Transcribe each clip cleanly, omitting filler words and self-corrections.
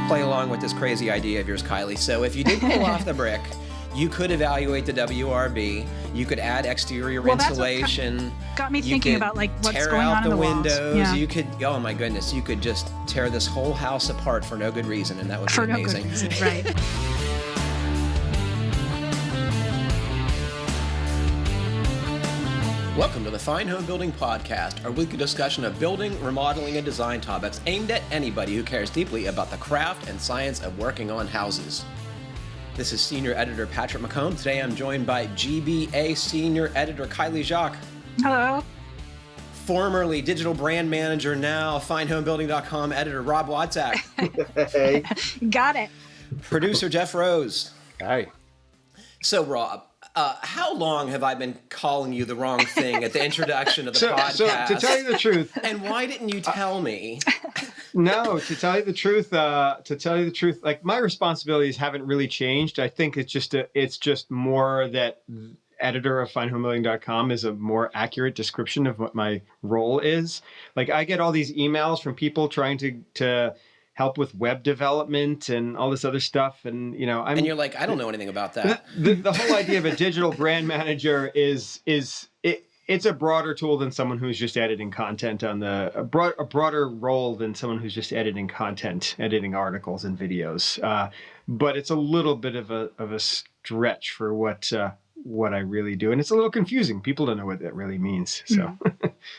play along with this crazy idea of yours, Kiley. So if you did pull off the brick, you could evaluate the WRB. You could add exterior insulation. That's what got me thinking about like what's going on in the windows. walls. Yeah. You could, oh my goodness, you could just tear this whole house apart for no good reason, and that would be amazing. For no good reason, right. Welcome to the Fine Homebuilding Podcast, our weekly discussion of building, remodeling, and design topics aimed at anybody who cares deeply about the craft and science of working on houses. This is Senior Editor Patrick McComb. Today I'm joined by GBA Senior Editor Kiley Jacques. Hello. Formerly Digital Brand Manager, now FineHomebuilding.com Editor Rob Watzak. Hey. Got it. Producer Jeff Rose. Hi. So Rob, how long have I been calling you the wrong thing at the introduction of the podcast? So to tell you the truth, and why didn't you tell me? No, to tell you the truth, like my responsibilities haven't really changed. I think it's just more that editor of FineHomebuilding.com is a more accurate description of what my role is. Like I get all these emails from people trying to help with web development and all this other stuff. And, you know, and you're like, I don't know anything about that. The whole idea of a digital brand manager it's a broader tool than someone who's just editing content on a broader role than someone who's just editing content, editing articles and videos. But it's a little bit of a stretch for what I really do. And it's a little confusing. People don't know what that really means. So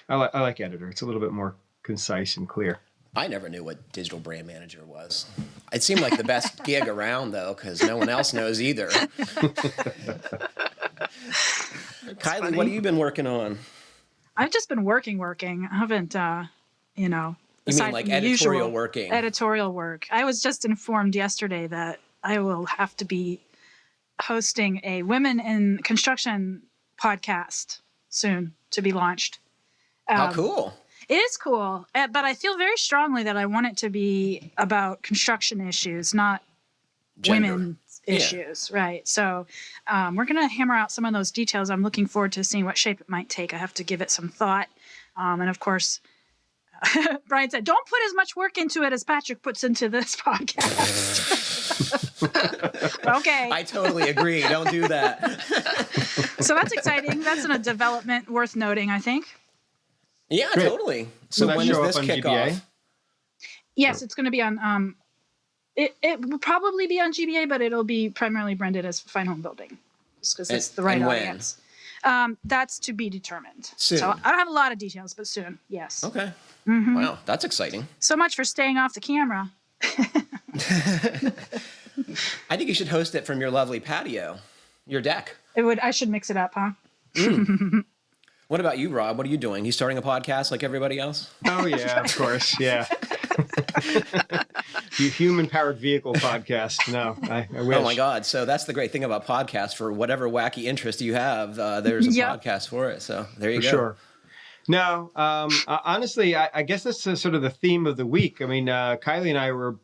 I like editor. It's a little bit more concise and clear. I never knew what digital brand manager was. It seemed like the best gig around, though, because no one else knows either. Kiley, funny. what have you been working on? I've just been working. I haven't, You mean like editorial working? Editorial work. I was just informed yesterday that I will have to be hosting a Women in Construction podcast soon to be launched. How cool. It is cool, but I feel very strongly that I want it to be about construction issues, not women's issues, right? So we're going to hammer out some of those details. I'm looking forward to seeing what shape it might take. I have to give it some thought. And of course, Brian said, don't put as much work into it as Patrick puts into this podcast. Okay. I totally agree. Don't do that. So that's exciting. That's a development worth noting, I think. Yeah, Great. Totally. So when does this kick GBA? off? Yes, it's going to be on. It will probably be on GBA, but it'll be primarily branded as Fine Homebuilding, just because it's the right and when? audience. That's to be determined. Soon. So I don't have a lot of details, but soon. Yes. Okay. Mm-hmm. Wow, that's exciting. So much for staying off the camera. I think you should host it from your lovely patio, your deck. I should mix it up, huh? What about you, Rob? What are you doing? You starting a podcast like everybody else? Oh, yeah, of course. Yeah. Human-powered vehicle podcast. No, I wish. Oh, my God. So that's the great thing about podcasts. For whatever wacky interest you have, there's a podcast for it. So there you go. Sure. No, honestly, I guess that's sort of the theme of the week. I mean, Kiley and I were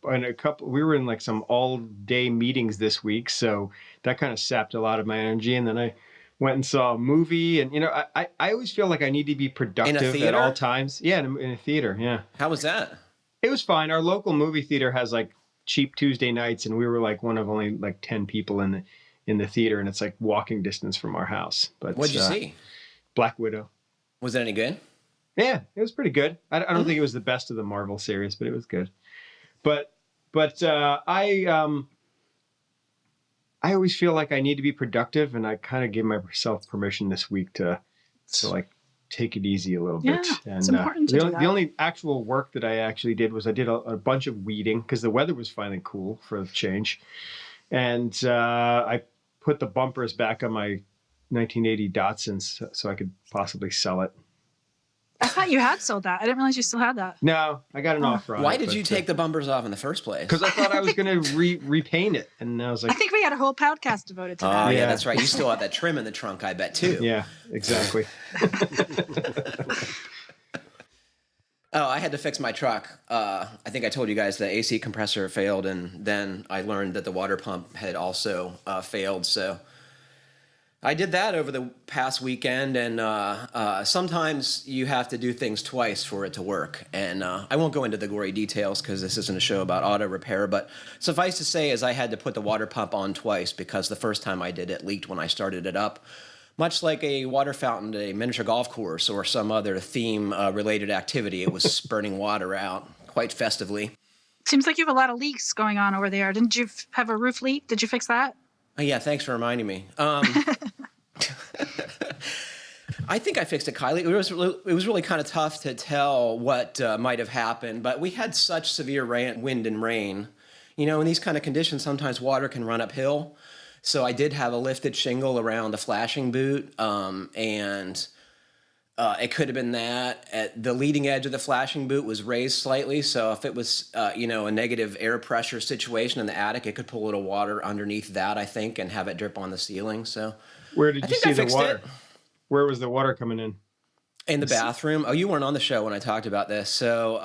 in like some all-day meetings this week. So that kind of sapped a lot of my energy. And then I went and saw a movie, and I always feel like I need to be productive at all times. Yeah, in a theater. Yeah. How was that? It was fine. Our local movie theater has like cheap Tuesday nights, and we were like one of only like 10 people in the theater, and it's like walking distance from our house. But what'd you see? Black Widow. Was it any good? Yeah, it was pretty good. I don't think it was the best of the Marvel series, but it was good. But I always feel like I need to be productive, and I kind of gave myself permission this week to like take it easy a little bit. And it's important to do that. The only actual work that I actually did was I did a bunch of weeding because the weather was finally cool for a change. And I put the bumpers back on my 1980 Datsuns so I could possibly sell it. I thought you had sold that. I didn't realize you still had that. No, I got an offer on it. Why did you take the bumpers off in the first place? Because I thought I was going to repaint it. And I was like... I think we had a whole podcast devoted to that. Oh, yeah, that's right. You still have that trim in the trunk, I bet, too. Yeah, exactly. Oh, I had to fix my truck. I think I told you guys the AC compressor failed, and then I learned that the water pump had also failed. So I did that over the past weekend, and sometimes you have to do things twice for it to work. And I won't go into the gory details because this isn't a show about auto repair, but suffice to say is I had to put the water pump on twice because the first time I did it leaked when I started it up. Much like a water fountain at a miniature golf course or some other theme-related activity, it was spurting water out quite festively. Seems like you have a lot of leaks going on over there. Didn't you have a roof leak? Did you fix that? Oh, yeah, thanks for reminding me. I think I fixed it, Kiley. It was really kind of tough to tell what might have happened, but we had such severe wind and rain. You know, in these kind of conditions, sometimes water can run uphill. So I did have a lifted shingle around the flashing boot, and it could have been that. The leading edge of the flashing boot was raised slightly, so if it was, a negative air pressure situation in the attic, it could pull a little water underneath that, I think, and have it drip on the ceiling. So where did you see the water? Where was the water coming in? In the bathroom. Oh, you weren't on the show when I talked about this. So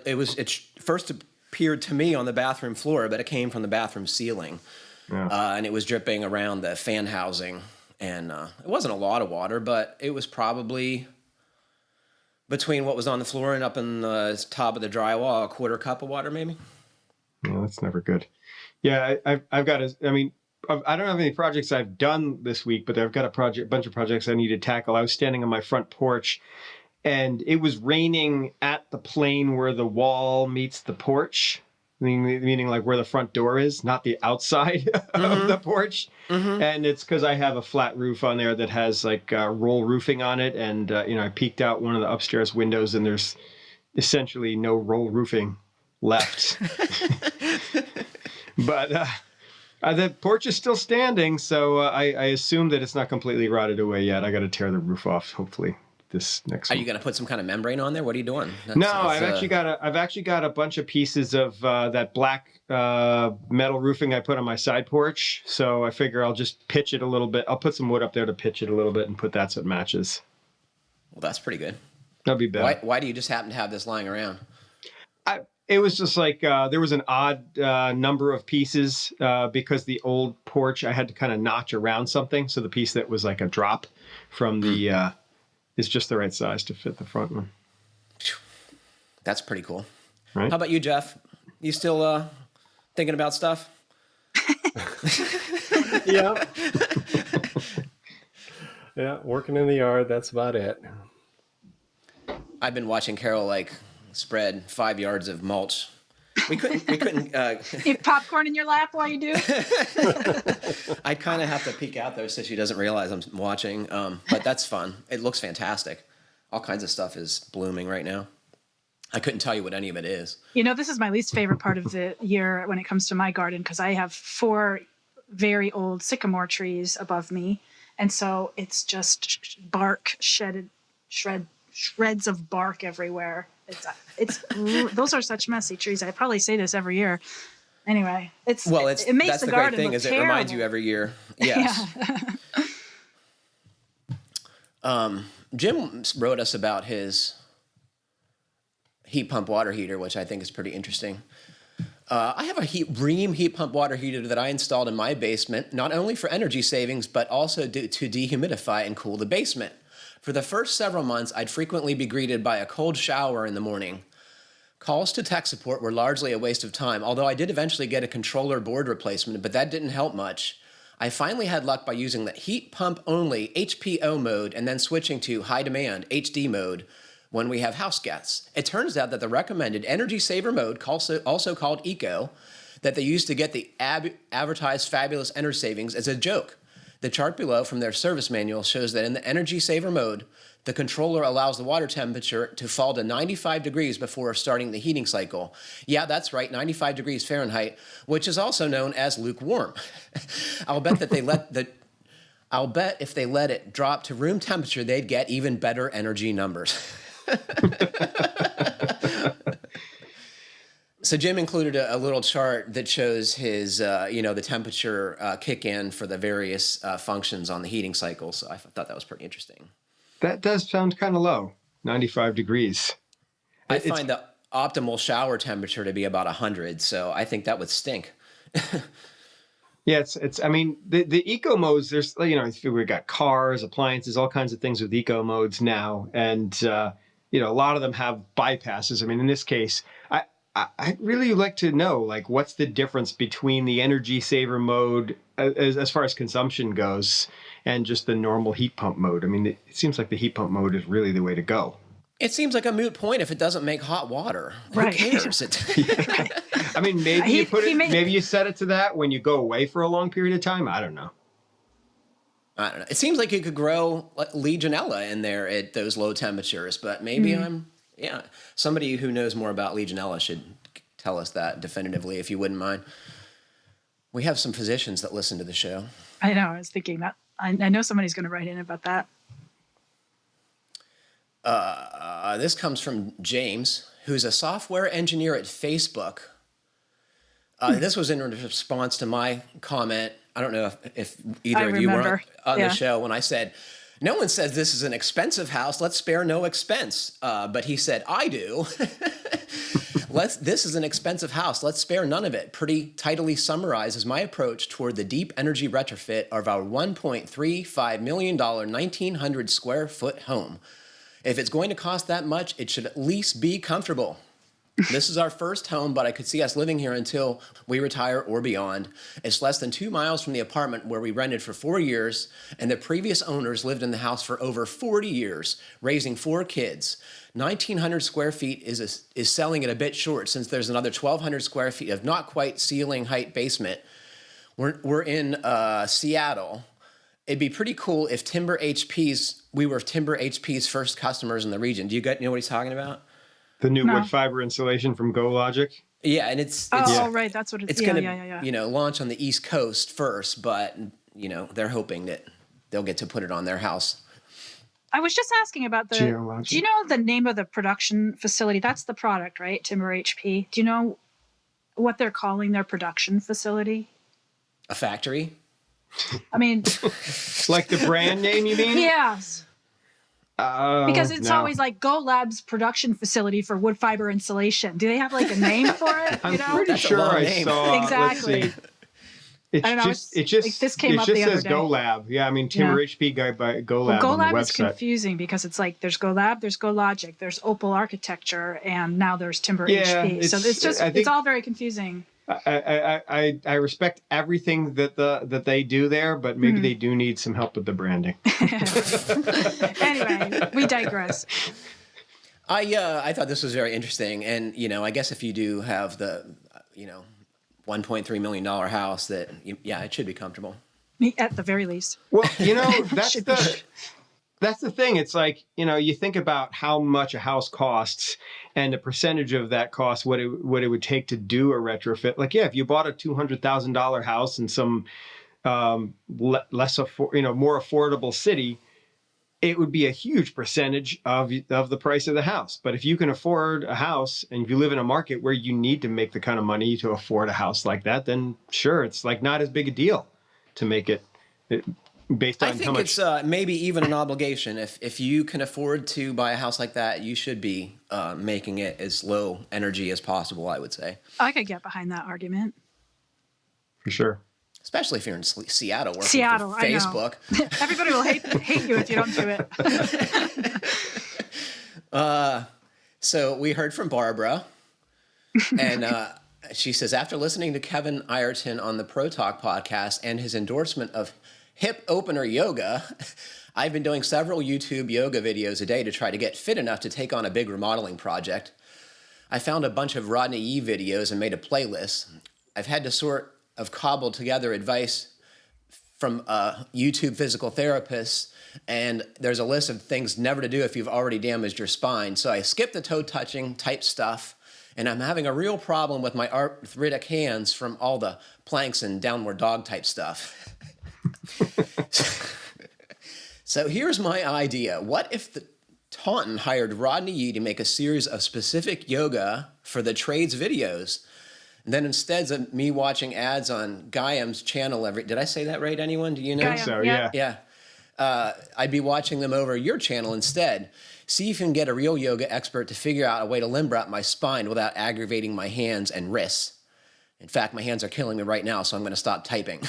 it first appeared to me on the bathroom floor, but it came from the bathroom ceiling. Yeah. And it was dripping around the fan housing. And it wasn't a lot of water, but it was probably between what was on the floor and up in the top of the drywall, a quarter cup of water maybe. Yeah, that's never good. Yeah, I've got I don't have any projects I've done this week, but I've got a bunch of projects I need to tackle. I was standing on my front porch, and it was raining at the plane where the wall meets the porch, meaning like where the front door is, not the outside of the porch. Mm-hmm. And it's because I have a flat roof on there that has like roll roofing on it, and I peeked out one of the upstairs windows, and there's essentially no roll roofing left. But the porch is still standing, so I assume that it's not completely rotted away yet. I got to tear the roof off, hopefully, this next week. Are you going to put some kind of membrane on there? What are you doing? I've actually got a bunch of pieces of that black metal roofing I put on my side porch. So I figure I'll just pitch it a little bit. I'll put some wood up there to pitch it a little bit and put that so it matches. Well, that's pretty good. That'd be better. Why do you just happen to have this lying around? It was just like there was an odd number of pieces because the old porch, I had to kind of notch around something. So the piece that was like a drop from the is just the right size to fit the front one. That's pretty cool. Right? How about you, Jeff? You still thinking about stuff? Yeah. Yeah, working in the yard. That's about it. I've been watching Carol spread 5 yards of mulch. We couldn't You have popcorn in your lap while you do? I kind of have to peek out though so she doesn't realize I'm watching, but that's fun. It looks fantastic. All kinds of stuff is blooming right now. I couldn't tell you what any of it is. This is my least favorite part of the year when it comes to my garden, because I have 4 very old sycamore trees above me, and so it's just bark, shreds of bark everywhere. It's those are such messy trees. I probably say this every year. Anyway, it makes that's the the garden great thing look is terrible. it reminds you every year. Yes. Yeah. Jim wrote us about his heat pump water heater, which I think is pretty interesting. I have a Rheem heat pump water heater that I installed in my basement, not only for energy savings, but also to dehumidify and cool the basement. For the first several months, I'd frequently be greeted by a cold shower in the morning. Calls to tech support were largely a waste of time, although I did eventually get a controller board replacement, but that didn't help much. I finally had luck by using the heat pump only HPO mode and then switching to high demand HD mode when we have house guests. It turns out that the recommended energy saver mode, also called Eco, that they used to get the advertised fabulous energy savings is a joke. The chart below from their service manual shows that in the energy saver mode, the controller allows the water temperature to fall to 95 degrees before starting the heating cycle. Yeah, that's right, 95 degrees Fahrenheit, which is also known as lukewarm. I'll bet if they let it drop to room temperature, they'd get even better energy numbers. So Jim included a little chart that shows his, the temperature kick in for the various functions on the heating cycle. So I thought that was pretty interesting. That does sound kind of low, 95 degrees. I find the optimal shower temperature to be about 100, so I think that would stink. Yeah, it's. I mean, the eco modes. There's, we've got cars, appliances, all kinds of things with eco modes now, and a lot of them have bypasses. I mean, in this case, I'd really like to know, like, what's the difference between the energy saver mode as far as consumption goes, and just the normal heat pump mode. I mean, it seems like the heat pump mode is really the way to go. It seems like a moot point if it doesn't make hot water. Right. Who cares? Right. I mean, maybe maybe you set it to that when you go away for a long period of time. I don't know. I don't know. It seems like you could grow Legionella in there at those low temperatures, but maybe somebody who knows more about Legionella should tell us that definitively, if you wouldn't mind. We have some physicians that listen to the show. I know. I was thinking that. I know somebody's going to write in about that. This comes from James, who's a software engineer at Facebook. This was in response to my comment. I don't know if either of you were on the show when I said, no one says this is an expensive house. Let's spare no expense. But he said, I do. This is an expensive house. Let's spare none of it. Pretty tidily summarizes my approach toward the deep energy retrofit of our $1.35 million 1,900 square foot home. If it's going to cost that much, it should at least be comfortable. This is our first home, but I could see us living here until we retire or beyond. It's less than 2 miles from the apartment where we rented for 4 years, and the previous owners lived in the house for over 40 years, raising 4 kids. 1,900 square feet is selling it a bit short since there's another 1,200 square feet of not quite ceiling height basement. We're in Seattle. It'd be pretty cool if we were Timber HP's first customers in the region. Do you know what he's talking about? The new wood fiber insulation from GoLogic. Yeah, and it's right, that's what it's going to launch on the East Coast first, but they're hoping that they'll get to put it on their house. I was just asking about do you know the name of the production facility? That's the product, right? Timber HP. Do you know what they're calling their production facility? A factory? I mean, like the brand name, you mean? Yes. Because it's always like Go Lab's production facility for wood fiber insulation. Do they have like a name for it? I'm pretty sure I saw. Exactly. It just this came up the other says day. Go Lab. Yeah, I mean Timber HP guy by Go Lab on the website. Go Lab is confusing because it's like there's Go Lab, there's Go Logic, there's Opal Architecture, and now there's Timber HP. So it's all very confusing. I respect everything that they do there, but maybe they do need some help with the branding. Anyway, we digress. I thought this was very interesting, and I guess if you do have the $1.3 million house, that it should be comfortable. At the very least. Well, that's the thing. It's like, you think about how much a house costs and a percentage of that cost, what it would take to do a retrofit. Like, if you bought a $200,000 house in some more affordable city, it would be a huge percentage of the price of the house. But if you can afford a house and if you live in a market where you need to make the kind of money to afford a house like that, then sure, it's like not as big a deal to make it based on how much. I think it's maybe even an obligation. If you can afford to buy a house like that, you should be making it as low energy as possible, I would say. I could get behind that argument. For sure. Especially if you're in Seattle working for Facebook. I know. Everybody will hate you if you don't do it. So we heard from Barbara, and she says, after listening to Kevin Ireton on the Pro Talk podcast and his endorsement of hip opener yoga, I've been doing several YouTube yoga videos a day to try to get fit enough to take on a big remodeling project. I found a bunch of Rodney Yee videos and made a playlist. I've had to sort of cobble together advice from YouTube physical therapists, and there's a list of things never to do if you've already damaged your spine. So I skipped the toe-touching type stuff, and I'm having a real problem with my arthritic hands from all the planks and downward dog type stuff. So here's my idea. What if the Taunton hired Rodney Yee to make a series of specific yoga for the trades videos? And then instead of me watching ads on Gaiam's channel did I say that right, anyone? Do you know? I think so, yeah. Yeah. I'd be watching them over your channel instead. See if you can get a real yoga expert to figure out a way to limber up my spine without aggravating my hands and wrists. In fact, my hands are killing me right now, so I'm going to stop typing.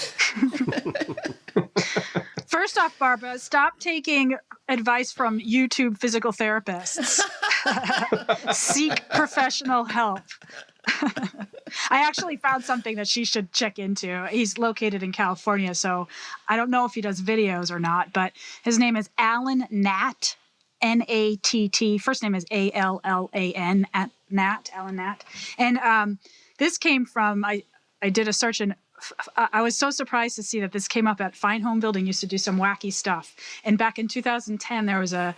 First off, Barbara, stop taking advice from YouTube physical therapists. Seek professional help. I actually found something that she should check into. He's located in California, so I don't know if he does videos or not, but his name is Alan Natt, Natt. First name is Allan, Natt, Alan Natt. And this came from, I did a search, and I was so surprised to see that this came up at Fine Homebuilding. Used to do some wacky stuff. And back in 2010, there was a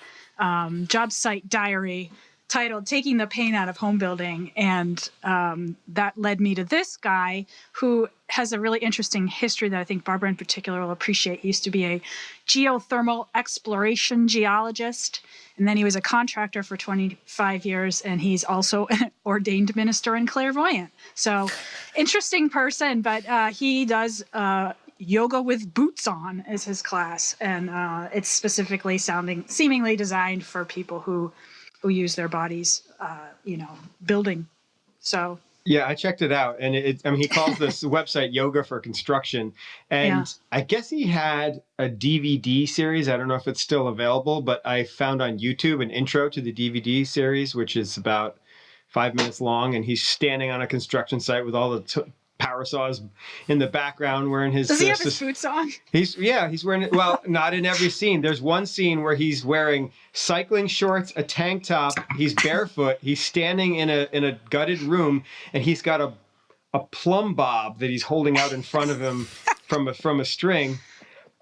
job site diary titled Taking the Pain Out of Home Building. And that led me to this guy who has a really interesting history that I think Barbara in particular will appreciate. He used to be a geothermal exploration geologist. And then he was a contractor for 25 years. And he's also an ordained minister and clairvoyant. So interesting person, but he does yoga with boots on is his class. And it's specifically seemingly designed for people who use their bodies, building. So yeah, I checked it out, and he calls this website Yoga for Construction, and I guess he had a DVD series. I don't know if it's still available, but I found on YouTube an intro to the DVD series, which is about 5 minutes long, and he's standing on a construction site with all the power saws in the background wearing his... Does he have his boots on? He's wearing it. Well, not in every scene. There's one scene where he's wearing cycling shorts, a tank top, he's barefoot, he's standing in a gutted room, and he's got a plumb bob that he's holding out in front of him from a string.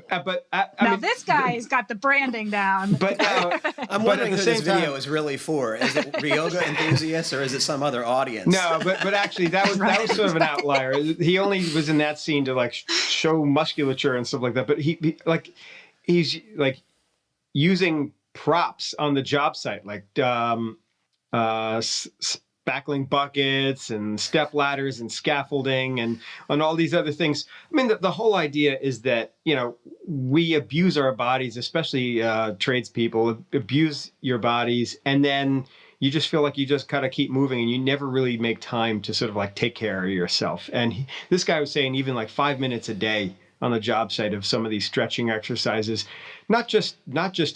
But I mean, this guy's got the branding down. But I'm wondering who this video is really for. Is it yoga enthusiasts or is it some other audience? No, but actually that was sort of an outlier. He only was in that scene to like show musculature and stuff like that. But he's using props on the job site, like spackling buckets and step ladders and scaffolding and all these other things. I mean, the whole idea is that, we abuse our bodies, especially tradespeople, abuse your bodies. And then you just feel like you just kind of keep moving and you never really make time to sort of like take care of yourself. And this guy was saying even like 5 minutes a day on the job site of some of these stretching exercises, not just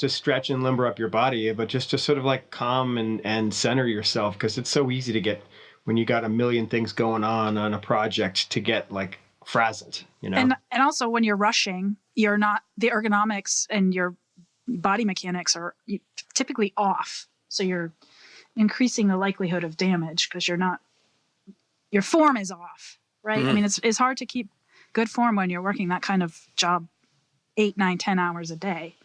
to stretch and limber up your body, but just to sort of like calm and center yourself, because it's so easy to get, when you got a million things going on a project, to get like frazzled, And also when you're rushing, you're not, the ergonomics and your body mechanics are typically off. So you're increasing the likelihood of damage because your form is off, right? Mm-hmm. I mean, it's hard to keep good form when you're working that kind of job 8, 9, 10 hours a day.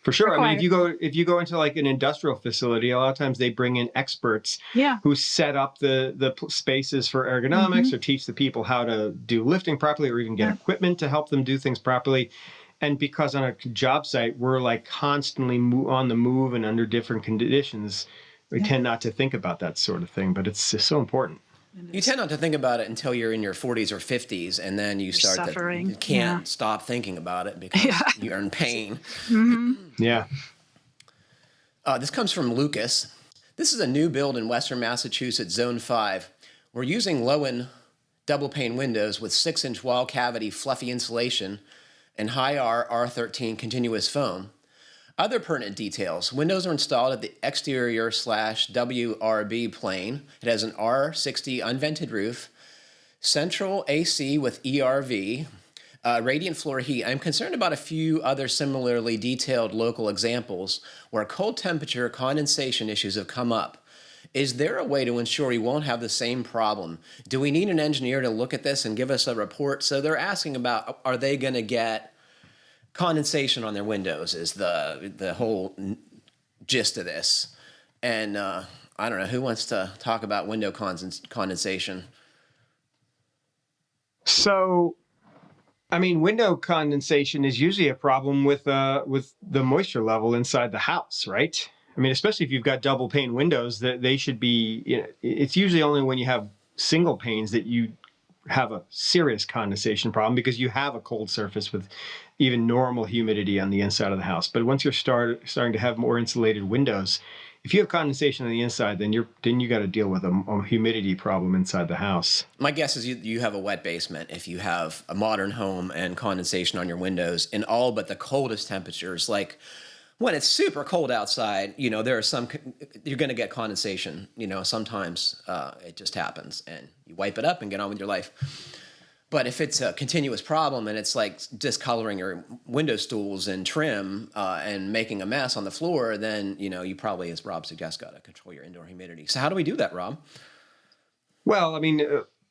For sure. I mean, if you go into like an industrial facility, a lot of times they bring in experts who set up the spaces for ergonomics, or teach the people how to do lifting properly, or even get equipment to help them do things properly. And because on a job site, we're like constantly on the move and under different conditions, we tend not to think about that sort of thing, but it's so important. You tend not to think about it until you're in your 40s or 50s, and then you start suffering. You can't stop thinking about it because you're in pain. Mm-hmm. Yeah. This comes from Lucas. This is a new build in Western Massachusetts, Zone 5. We're using low-end double-pane windows with 6-inch wall cavity fluffy insulation and high-R R13 continuous foam. Other pertinent details. Windows are installed at the exterior/WRB plane. It has an R60 unvented roof, central AC with ERV, radiant floor heat. I'm concerned about a few other similarly detailed local examples where cold temperature condensation issues have come up. Is there a way to ensure we won't have the same problem? Do we need an engineer to look at this and give us a report? So they're asking about, are they going to get condensation on their windows is the whole gist of this. And I don't know, who wants to talk about window condensation? So, I mean, window condensation is usually a problem with the moisture level inside the house, right? I mean, especially if you've got double pane windows, that they should be, it's usually only when you have single panes that you have a serious condensation problem, because you have a cold surface with even normal humidity on the inside of the house. But once you're starting to have more insulated windows, if you have condensation on the inside, then you got to deal with a humidity problem inside the house. My guess is you have a wet basement if you have a modern home and condensation on your windows in all but the coldest temperatures. Like when it's super cold outside, there are you're going to get condensation. Sometimes it just happens, and you wipe it up and get on with your life. But if it's a continuous problem and it's like discoloring your window stools and trim and making a mess on the floor, then, you probably, as Rob suggests, got to control your indoor humidity. So how do we do that, Rob? Well, I mean,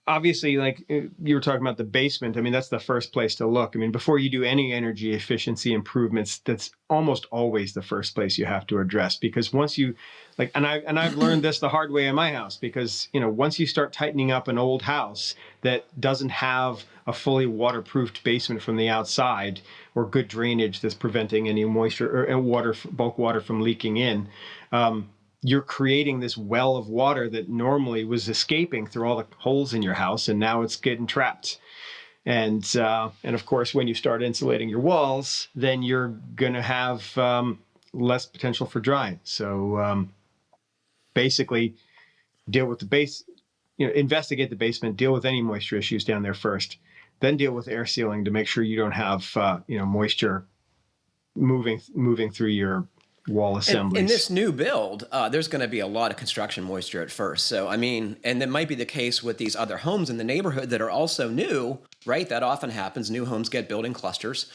obviously, like you were talking about the basement, I mean, that's the first place to look. I mean, before you do any energy efficiency improvements, that's almost always the first place you have to address, because once you and I've learned this the hard way in my house, because, once you start tightening up an old house that doesn't have a fully waterproofed basement from the outside or good drainage that's preventing any moisture or bulk water from leaking in, you're creating this well of water that normally was escaping through all the holes in your house, and now it's getting trapped. And of course, when you start insulating your walls, then you're going to have less potential for drying. So basically, deal with the base, investigate the basement, deal with any moisture issues down there first, then deal with air sealing to make sure you don't have moisture moving through your wall assemblies. In this new build, there's going to be a lot of construction moisture at first. So, I mean, and that might be the case with these other homes in the neighborhood that are also new, right? That often happens. New homes get built in clusters.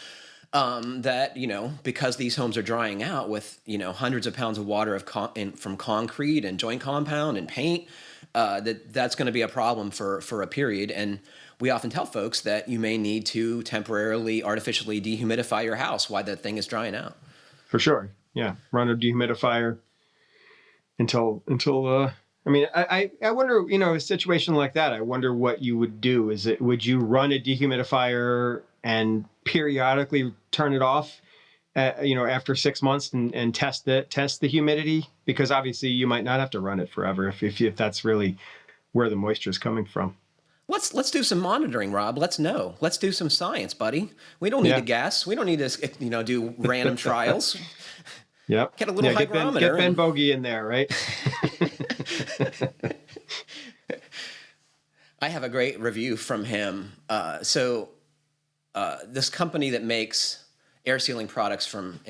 That, because these homes are drying out with, hundreds of pounds of water from concrete and joint compound and paint, that's going to be a problem for a period. And we often tell folks that you may need to temporarily artificially dehumidify your house while that thing is drying out. For sure. Yeah. Run a dehumidifier until I mean, I wonder, a situation like that, I wonder what you would do. Would you run a dehumidifier and periodically turn it off, after 6 months and test the humidity? Because obviously you might not have to run it forever if that's really where the moisture is coming from. Let's do some monitoring, Rob. Let's know. Let's do some science, buddy. We don't need to guess. We don't need to, do random trials. Yep. Get a little hygrometer. Get Ben Bogey in there, right? I have a great review from him. This company that makes air sealing products from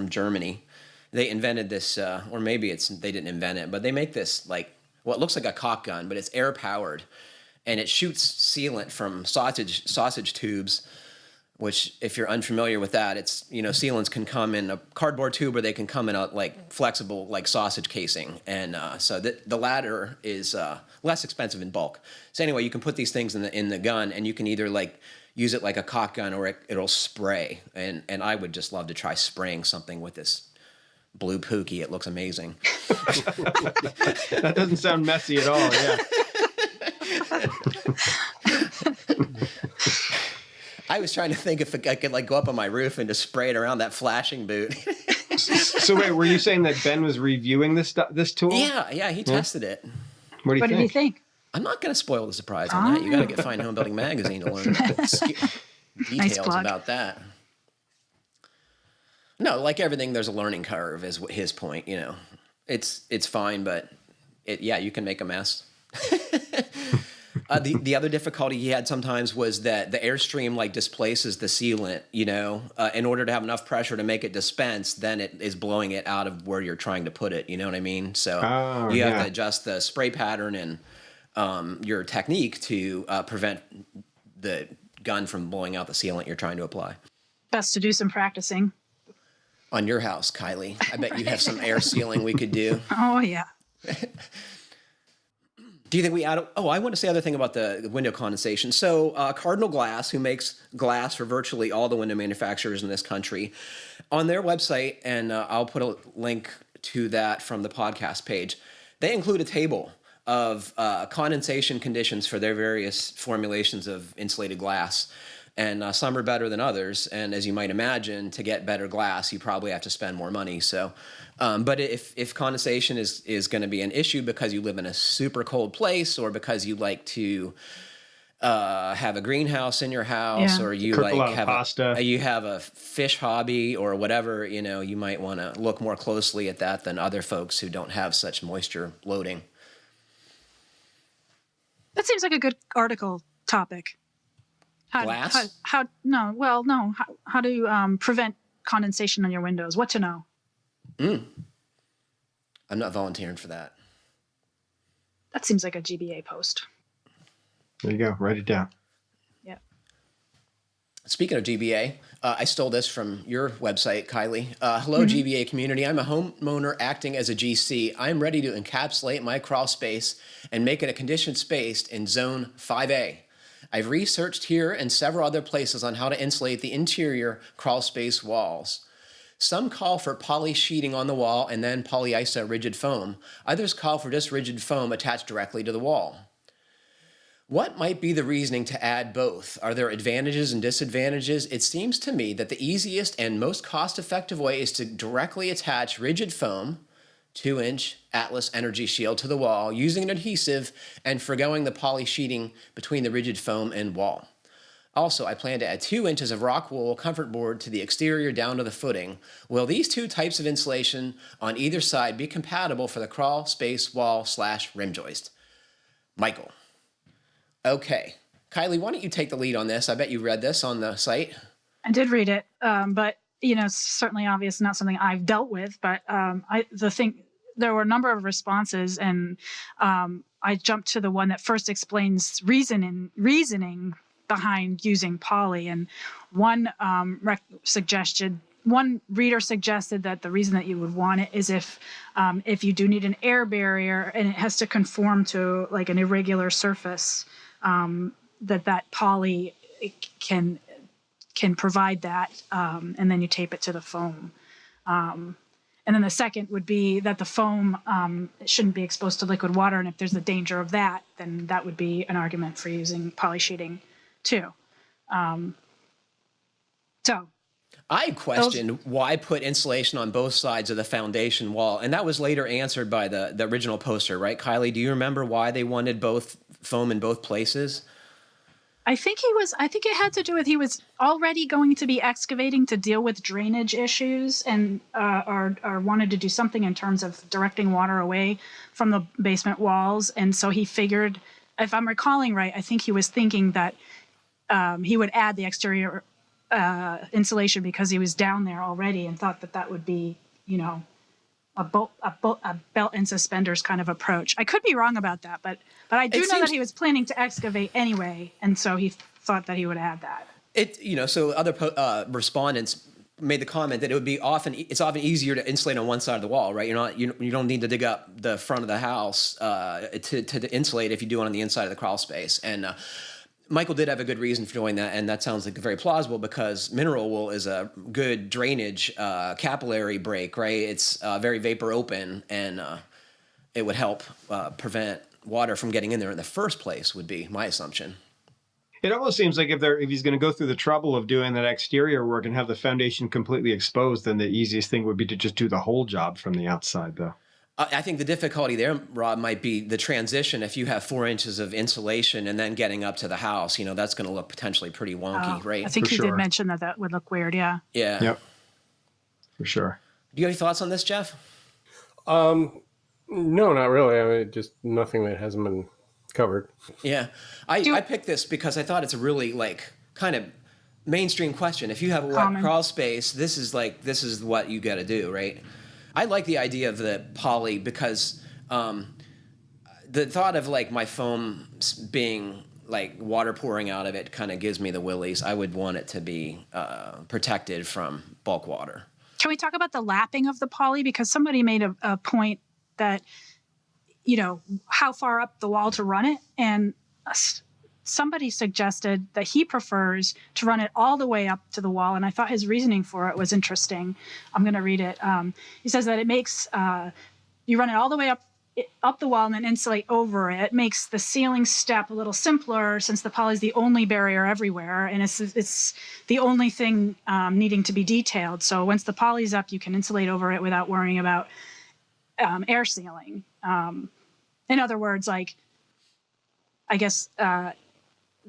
Germany, they invented this, or maybe they didn't invent it, but they make this it looks like a caulk gun, but it's air powered, and it shoots sealant from sausage tubes. Which, if you're unfamiliar with that, it's, sealants can come in a cardboard tube, or they can come in a flexible sausage casing, and so the latter is less expensive in bulk. So anyway, you can put these things in the gun, and you can either use it like a caulk gun, or it'll spray. And I would just love to try spraying something with this blue pookie. It looks amazing. That doesn't sound messy at all. Yeah. I was trying to think if I could go up on my roof and just spray it around that flashing boot. So wait, were you saying that Ben was reviewing this tool? Yeah, he tested it. What did he think? I'm not going to spoil the surprise on that. You got to get Fine Homebuilding magazine to learn details about that. No, like everything, there's a learning curve, is his point. It's fine, but you can make a mess. The other difficulty he had sometimes was that the airstream displaces the sealant, in order to have enough pressure to make it dispense, then it is blowing it out of where you're trying to put it. You know what I mean? So you have to adjust the spray pattern and your technique to prevent the gun from blowing out the sealant you're trying to apply. Best to do some practicing. On your house, Kiley. I bet you have some air sealing we could do. Oh, yeah. Do you think we add? I want to say other thing about the window condensation. So Cardinal Glass, who makes glass for virtually all the window manufacturers in this country, on their website, and I'll put a link to that from the podcast page, they include a table of condensation conditions for their various formulations of insulated glass. And some are better than others. And as you might imagine, to get better glass, you probably have to spend more money. So, but if condensation is going to be an issue because you live in a super cold place, or because you like to have a greenhouse in your house, or you cook a lot of have pasta. you have a fish hobby or whatever, you might want to look more closely at that than other folks who don't have such moisture loading. That seems like a good article topic. Glass? How do you prevent condensation on your windows? What to know? I'm not volunteering for that. That seems like a GBA post. There you go. Write it down. Yeah. Speaking of GBA, I stole this from your website, Kiley. Hello, GBA community. I'm a homeowner acting as a GC. I'm ready to encapsulate my crawl space and make it a conditioned space in Zone 5A. I've researched here and several other places on how to insulate the interior crawl space walls. Some call for poly sheeting on the wall and then polyiso rigid foam. Others call for just rigid foam attached directly to the wall. What might be the reasoning to add both? Are there advantages and disadvantages? It seems to me that the easiest and most cost-effective way is to directly attach rigid foam, 2-inch Atlas Energy Shield, to the wall using an adhesive and forgoing the poly sheeting between the rigid foam and wall. Also, I plan to add 2 inches of rock wool comfort board to the exterior down to the footing. Will these two types of insulation on either side be compatible for the crawl space wall / rim joist? Michael. Okay. Kiley, why don't you take the lead on this? I bet you read this on the site. I did read it, but it's certainly obvious, not something I've dealt with. But there were a number of responses, and I jumped to the one that first explains reasoning behind using poly. And one reader suggested that the reason that you would want it is if you do need an air barrier and it has to conform to like an irregular surface, that poly can provide that, and then you tape it to the foam. And then the second would be that the foam shouldn't be exposed to liquid water, and if there's a danger of that, then that would be an argument for using poly sheeting too. So I questioned why put insulation on both sides of the foundation wall, and that was later answered by the original poster, right, Kiley? Do you remember why they wanted both foam in both places? I think it had to do with he was already going to be excavating to deal with drainage issues, and or wanted to do something in terms of directing water away from the basement walls. And so he figured, if I'm recalling right, I think he was thinking that he would add the exterior insulation because he was down there already, and thought that would be, a belt and suspenders kind of approach. I could be wrong about that, but I do know that he was planning to excavate anyway, and so he thought that he would add that. So other respondents made the comment that it's often easier to insulate on one side of the wall, right? You don't need to dig up the front of the house to insulate if you do it on the inside of the crawl space. And Michael did have a good reason for doing that, and that sounds like very plausible because mineral wool is a good drainage capillary break, right? It's very vapor open, and it would help prevent water from getting in there in the first place, would be my assumption. It almost seems like if he's going to go through the trouble of doing that exterior work and have the foundation completely exposed, then the easiest thing would be to just do the whole job from the outside, though. I think the difficulty there, Rob, might be the transition. If you have 4 inches of insulation and then getting up to the house, that's going to look potentially pretty wonky, right? I think he did mention that would look weird, yeah. Yeah. Yep. For sure. Do you have any thoughts on this, Jeff? No, not really. I mean, just nothing that hasn't been covered. Yeah. I picked this because I thought it's a really kind of mainstream question. If you have a wet crawl space, this is what you got to do, right? I like the idea of the poly because the thought of my foam being water pouring out of it kind of gives me the willies. I would want it to be protected from bulk water. Can we talk about the lapping of the poly? Because somebody made a point that, how far up the wall to run it. And somebody suggested that he prefers to run it all the way up to the wall. And I thought his reasoning for it was interesting. I'm going to read it. He says that it makes, you run it all the way up the wall and then insulate over it. It makes the sealing step a little simpler since the poly is the only barrier everywhere. And it's the only thing needing to be detailed. So once the poly's up, you can insulate over it without worrying about air sealing. In other words, I guess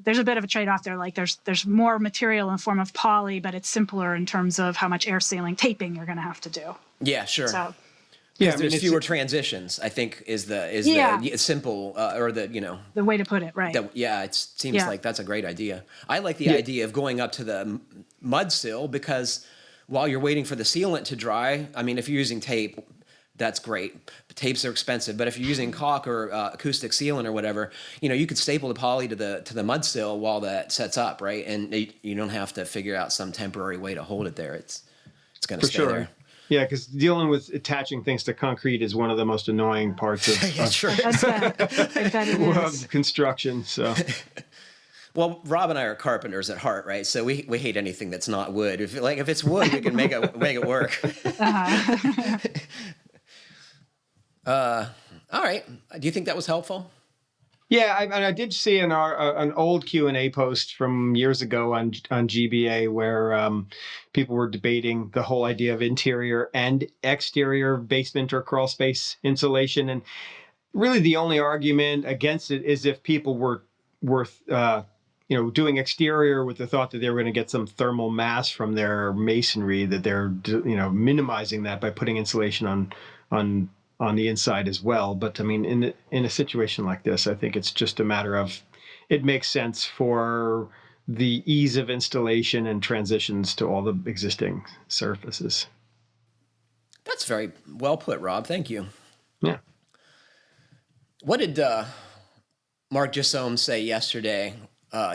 there's a bit of a trade-off there. Like there's more material in the form of poly, but it's simpler in terms of how much air sealing taping you're going to have to do. Yeah, sure. So, yeah, there's fewer transitions, I think, is the simple or the the way to put it, right? It seems like that's a great idea. I like the idea of going up to the mud sill, because while you're waiting for the sealant to dry, I mean, if you're using tape, that's great. Tapes are expensive, but if you're using caulk or acoustic sealant or whatever, you could staple the poly to the mud sill while that sets up, right? And you don't have to figure out some temporary way to hold it there. It's going to stay there. Yeah, because dealing with attaching things to concrete is one of the most annoying parts of construction. So, well, Rob and I are carpenters at heart, right? So we hate anything that's not wood. If it's wood, we can make it work. All right. Do you think that was helpful? Yeah, I did see an old Q&A post from years ago on GBA where people were debating the whole idea of interior and exterior basement or crawl space insulation, and really the only argument against it is if people were doing exterior with the thought that they were going to get some thermal mass from their masonry, that they're minimizing that by putting insulation on the inside as well. But I mean, in a situation like this, I think it's just a matter of, it makes sense for the ease of installation and transitions to all the existing surfaces. That's very well put, Rob. Thank you. Yeah. What did Mark Gisome say yesterday,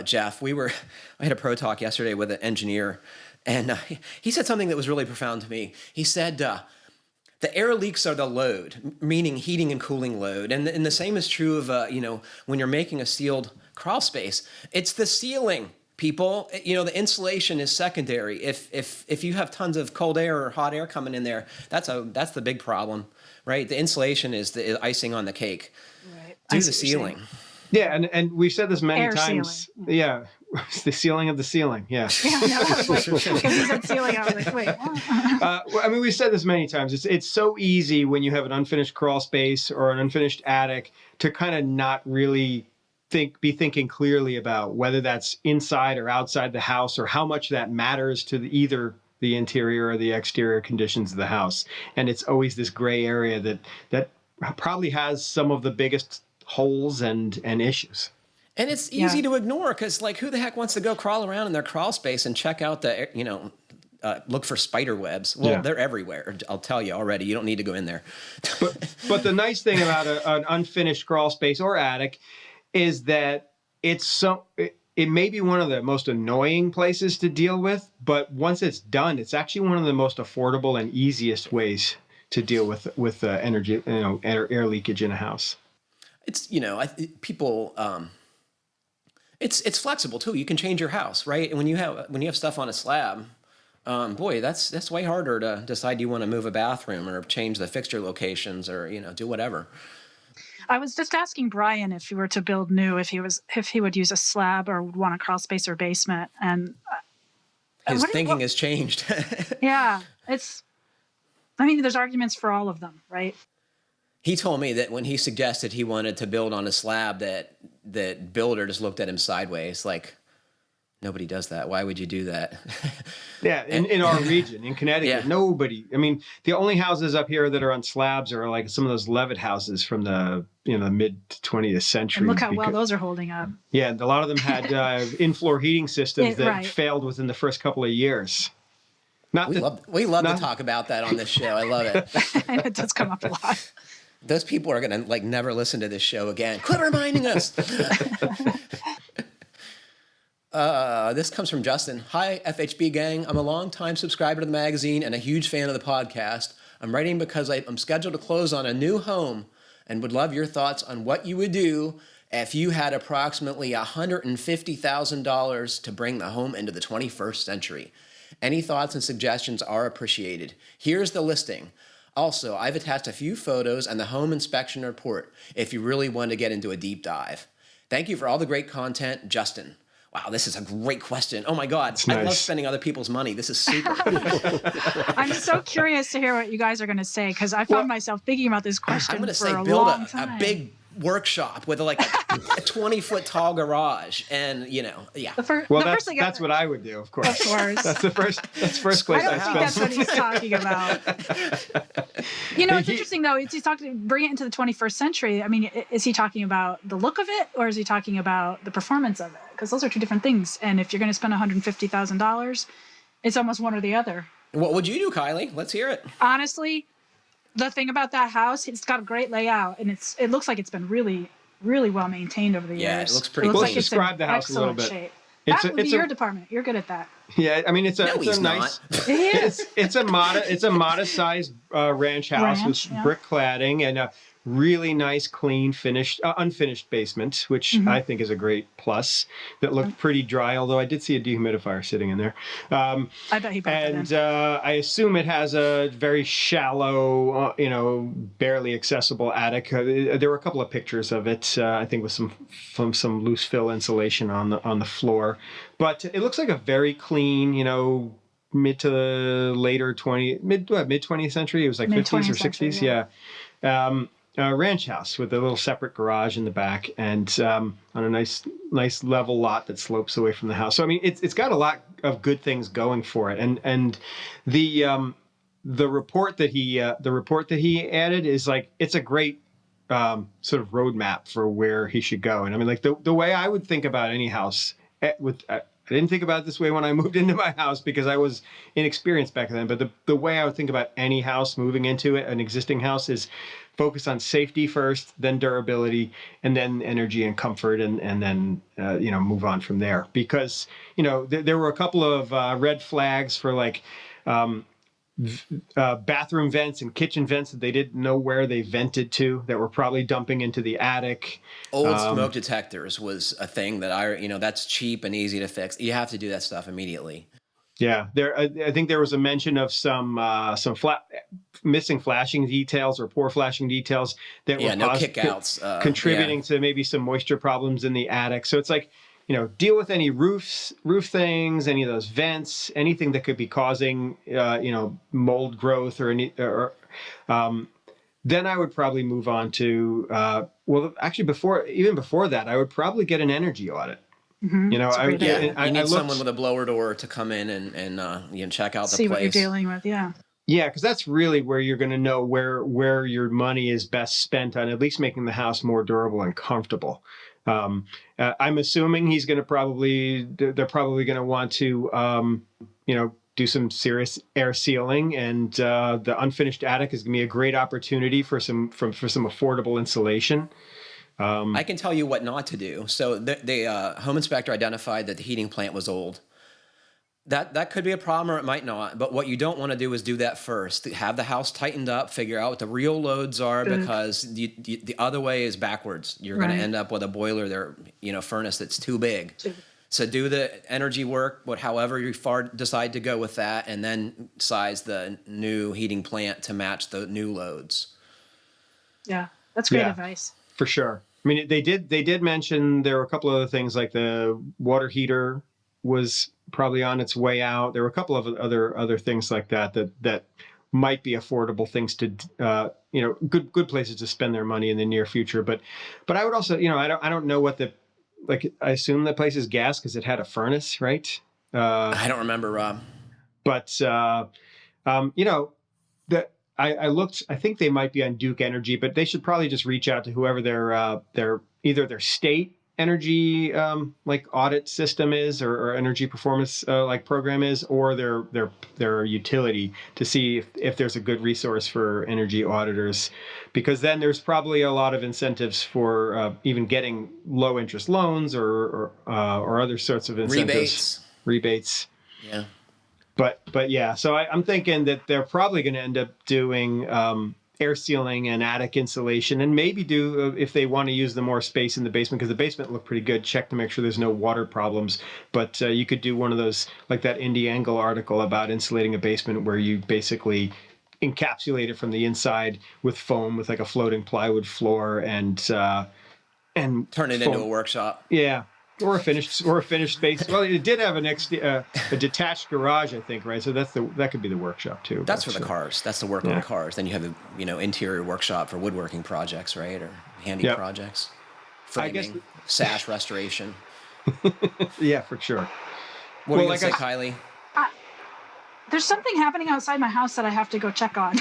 Jeff? I had a pro talk yesterday with an engineer, and he said something that was really profound to me. He said, the air leaks are the load, meaning heating and cooling load. And the same is true of, when you're making a sealed crawl space, it's the ceiling, people. The insulation is secondary. If you have tons of cold air or hot air coming in there, that's the big problem, right? The insulation is the icing on the cake. Right. Do the ceiling. Yeah, and we've said this many air times. Sealing. Yeah. The ceiling of the ceiling. Yeah. Yeah, no, I was like, because he said ceiling, I was like, wait. I mean, we've said this many times. It's so easy when you have an unfinished crawl space or an unfinished attic to kind of not really be thinking clearly about whether that's inside or outside the house, or how much that matters to either the interior or the exterior conditions of the house. And it's always this gray area that probably has some of the biggest holes and issues. And it's easy to ignore, because who the heck wants to go crawl around in their crawl space and check out look for spider webs? Well, they're everywhere. I'll tell you already. You don't need to go in there. But the nice thing about an unfinished crawl space or attic is that it may be one of the most annoying places to deal with, but once it's done, it's actually one of the most affordable and easiest ways to deal with energy, air leakage in a house. It's people. It's flexible too. You can change your house, right? And when you have stuff on a slab, that's way harder to decide you want to move a bathroom or change the fixture locations or do whatever. I was just asking Brian if he were to build new, if he would use a slab or would want a crawl space or basement, and his thinking has changed. Yeah, there's arguments for all of them, right? He told me that when he suggested he wanted to build on a slab, that builder just looked at him sideways, like, nobody does that. Why would you do that? Yeah, in our region, in Connecticut, nobody. I mean, the only houses up here that are on slabs are like some of those Levitt houses from the mid 20th century. And look how well those are holding up. Yeah, and a lot of them had in-floor heating systems that failed within the first couple of years. We love to talk about that on this show. I love it. And it does come up a lot. Those people are going to never listen to this show again. Quit reminding us. This comes from Justin. Hi, FHB gang. I'm a longtime subscriber to the magazine and a huge fan of the podcast. I'm writing because I'm scheduled to close on a new home and would love your thoughts on what you would do if you had approximately $150,000 to bring the home into the 21st century. Any thoughts and suggestions are appreciated. Here's the listing. Also, I've attached a few photos and the home inspection report if you really want to get into a deep dive. Thank you for all the great content, Justin. Wow, this is a great question. Oh my God, nice. I love spending other people's money. This is super. I'm so curious to hear what you guys are going to say, because I found myself thinking about this question for a long time. a big workshop with like a 20-foot tall garage, and yeah. That's what I would do, of course. Of course. That's the first place I don't think that's what he's talking about. It's interesting though. He's talking bring it into the 21st century. I mean, is he talking about the look of it, or is he talking about the performance of it? Because those are two different things. And if you're going to spend $150,000, it's almost one or the other. What would you do, Kiley? Let's hear it. Honestly, the thing about that house, it's got a great layout, and it looks like it's been really, really well maintained over the years. Yeah, it looks pretty cool. Like describe the house a little bit. Shape. That would be your department. You're good at that. Yeah, I mean it's a nice. It is. It's a modest sized ranch house with brick cladding and a really nice, clean, unfinished basement, which I think is a great plus. That looked pretty dry, although I did see a dehumidifier sitting in there. I bet he put that in. And I assume it has a very shallow, barely accessible attic. There were a couple of pictures of it, I think, with some loose fill insulation on the floor. But it looks like a very clean, mid to later mid 20th century. It was like 50s or 60s, yeah. Ranch house with a little separate garage in the back, and on a nice level lot that slopes away from the house. So I mean, it's got a lot of good things going for it, and the report that he added is like, it's a great sort of roadmap for where he should go. And I mean, like the way I would think about any house I didn't think about it this way when I moved into my house because I was inexperienced back then. But the way I would think about any house moving into it, an existing house, is focus on safety first, then durability, and then energy and comfort, and then move on from there. Because there were a couple of red flags for like bathroom vents and kitchen vents that they didn't know where they vented to, that were probably dumping into the attic. Old smoke detectors was a thing that that's cheap and easy to fix. You have to do that stuff immediately. Yeah, I think there was a mention of some missing flashing details or poor flashing details that were kickouts, contributing to maybe some moisture problems in the attic. So it's like, deal with any roof things, any of those vents, anything that could be causing, mold growth or then I would probably move on to, before that, I would probably get an energy audit. Mm-hmm. You need someone with a blower door to come in and check out the place. See what you're dealing with, yeah. Yeah, because that's really where you're going to know where your money is best spent on at least making the house more durable and comfortable. I'm assuming they're probably going to want to, do some serious air sealing, and the unfinished attic is going to be a great opportunity for some affordable insulation. I can tell you what not to do. So the home inspector identified that the heating plant was old. That could be a problem, or it might not. But what you don't want to do is do that first. Have the house tightened up, figure out what the real loads are, because the other way is backwards. You're going to end up with a boiler there, furnace that's too big. So do the energy work, however you decide to go with that, and then size the new heating plant to match the new loads. Yeah, that's great advice. For sure. I mean, they did mention there were a couple of other things, like the water heater was probably on its way out. There were a couple of other things like that might be affordable things to, good places to spend their money in the near future. But I would also, I don't know what I assume the place is gas because it had a furnace, right? I don't remember, Rob. But, I looked, I think they might be on Duke Energy, but they should probably just reach out to whoever either their state energy audit system is, or energy performance program is, or their utility, to see if there's a good resource for energy auditors, because then there's probably a lot of incentives for even getting low interest loans or other sorts of incentives. Rebates. Yeah. But yeah, so I'm thinking that they're probably going to end up doing air sealing and attic insulation, and maybe do, if they want to use the more space in the basement, because the basement looked pretty good, check to make sure there's no water problems. But you could do one of those, like that Indie Angle article about insulating a basement, where you basically encapsulate it from the inside with foam, with like a floating plywood floor, and turn it into a workshop. Yeah. or a finished space. Well, it did have a detached garage, I think, right? So that could be the workshop too. That's for the cars. That's the work on the cars. Then you have the interior workshop for woodworking projects, right, or handy projects, framing, sash restoration. Yeah, for sure. What are you gonna say, Kiley? There's something happening outside my house that I have to go check on.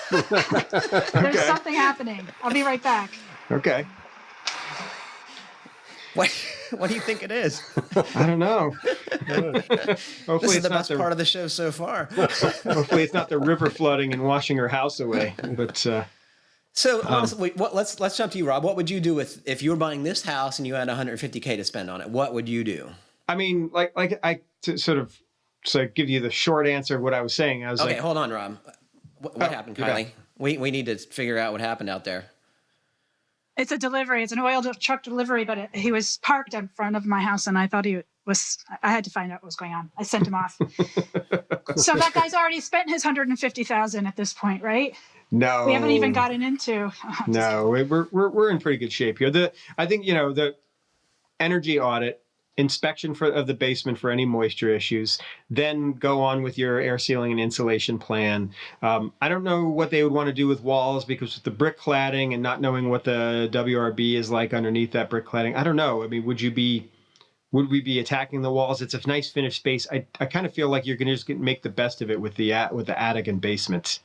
There's something happening. I'll be right back. Okay. What do you think it is? I don't know. Hopefully This is the best part of the show so far. Hopefully it's not the river flooding and washing her house away. But so honestly, let's jump to you, Rob. What would you do if you were buying this house and you had $150K to spend on it? What would you do? I mean, to give you the short answer of what I was saying. I was okay. Hold on, Rob. What happened, Kiley? We need to figure out what happened out there. It's a delivery. It's an oil truck delivery, but he was parked in front of my house, and I thought I had to find out what was going on. I sent him off. So that guy's already spent his $150,000 at this point, right? No, we haven't even gotten into. No, we're in pretty good shape here. I think the energy audit, inspection of the basement for any moisture issues, then go on with your air sealing and insulation plan. I don't know what they would want to do with walls, because with the brick cladding and not knowing what the WRB is like underneath that brick cladding, I don't know. I mean, would we be attacking the walls? It's a nice finished space. I kind of feel like you're going to just make the best of it with the attic and basement.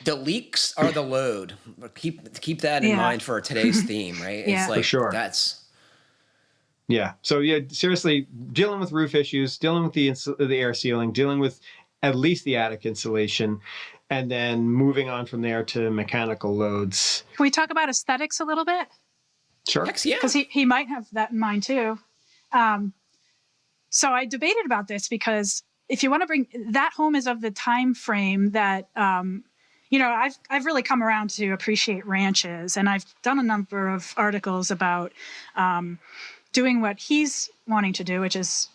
The leaks are the load. Keep that in mind for today's theme, right? It's like, for sure. Yeah. So seriously, dealing with roof issues, dealing with the air sealing, dealing with at least the attic insulation, and then moving on from there to mechanical loads. Can we talk about aesthetics a little bit? Sure. Yeah. Because he might have that in mind too. So I debated about this, because if you want to bring that home is of the time frame that I've really come around to appreciate ranches, and I've done a number of articles about doing what he's wanting to do, which is,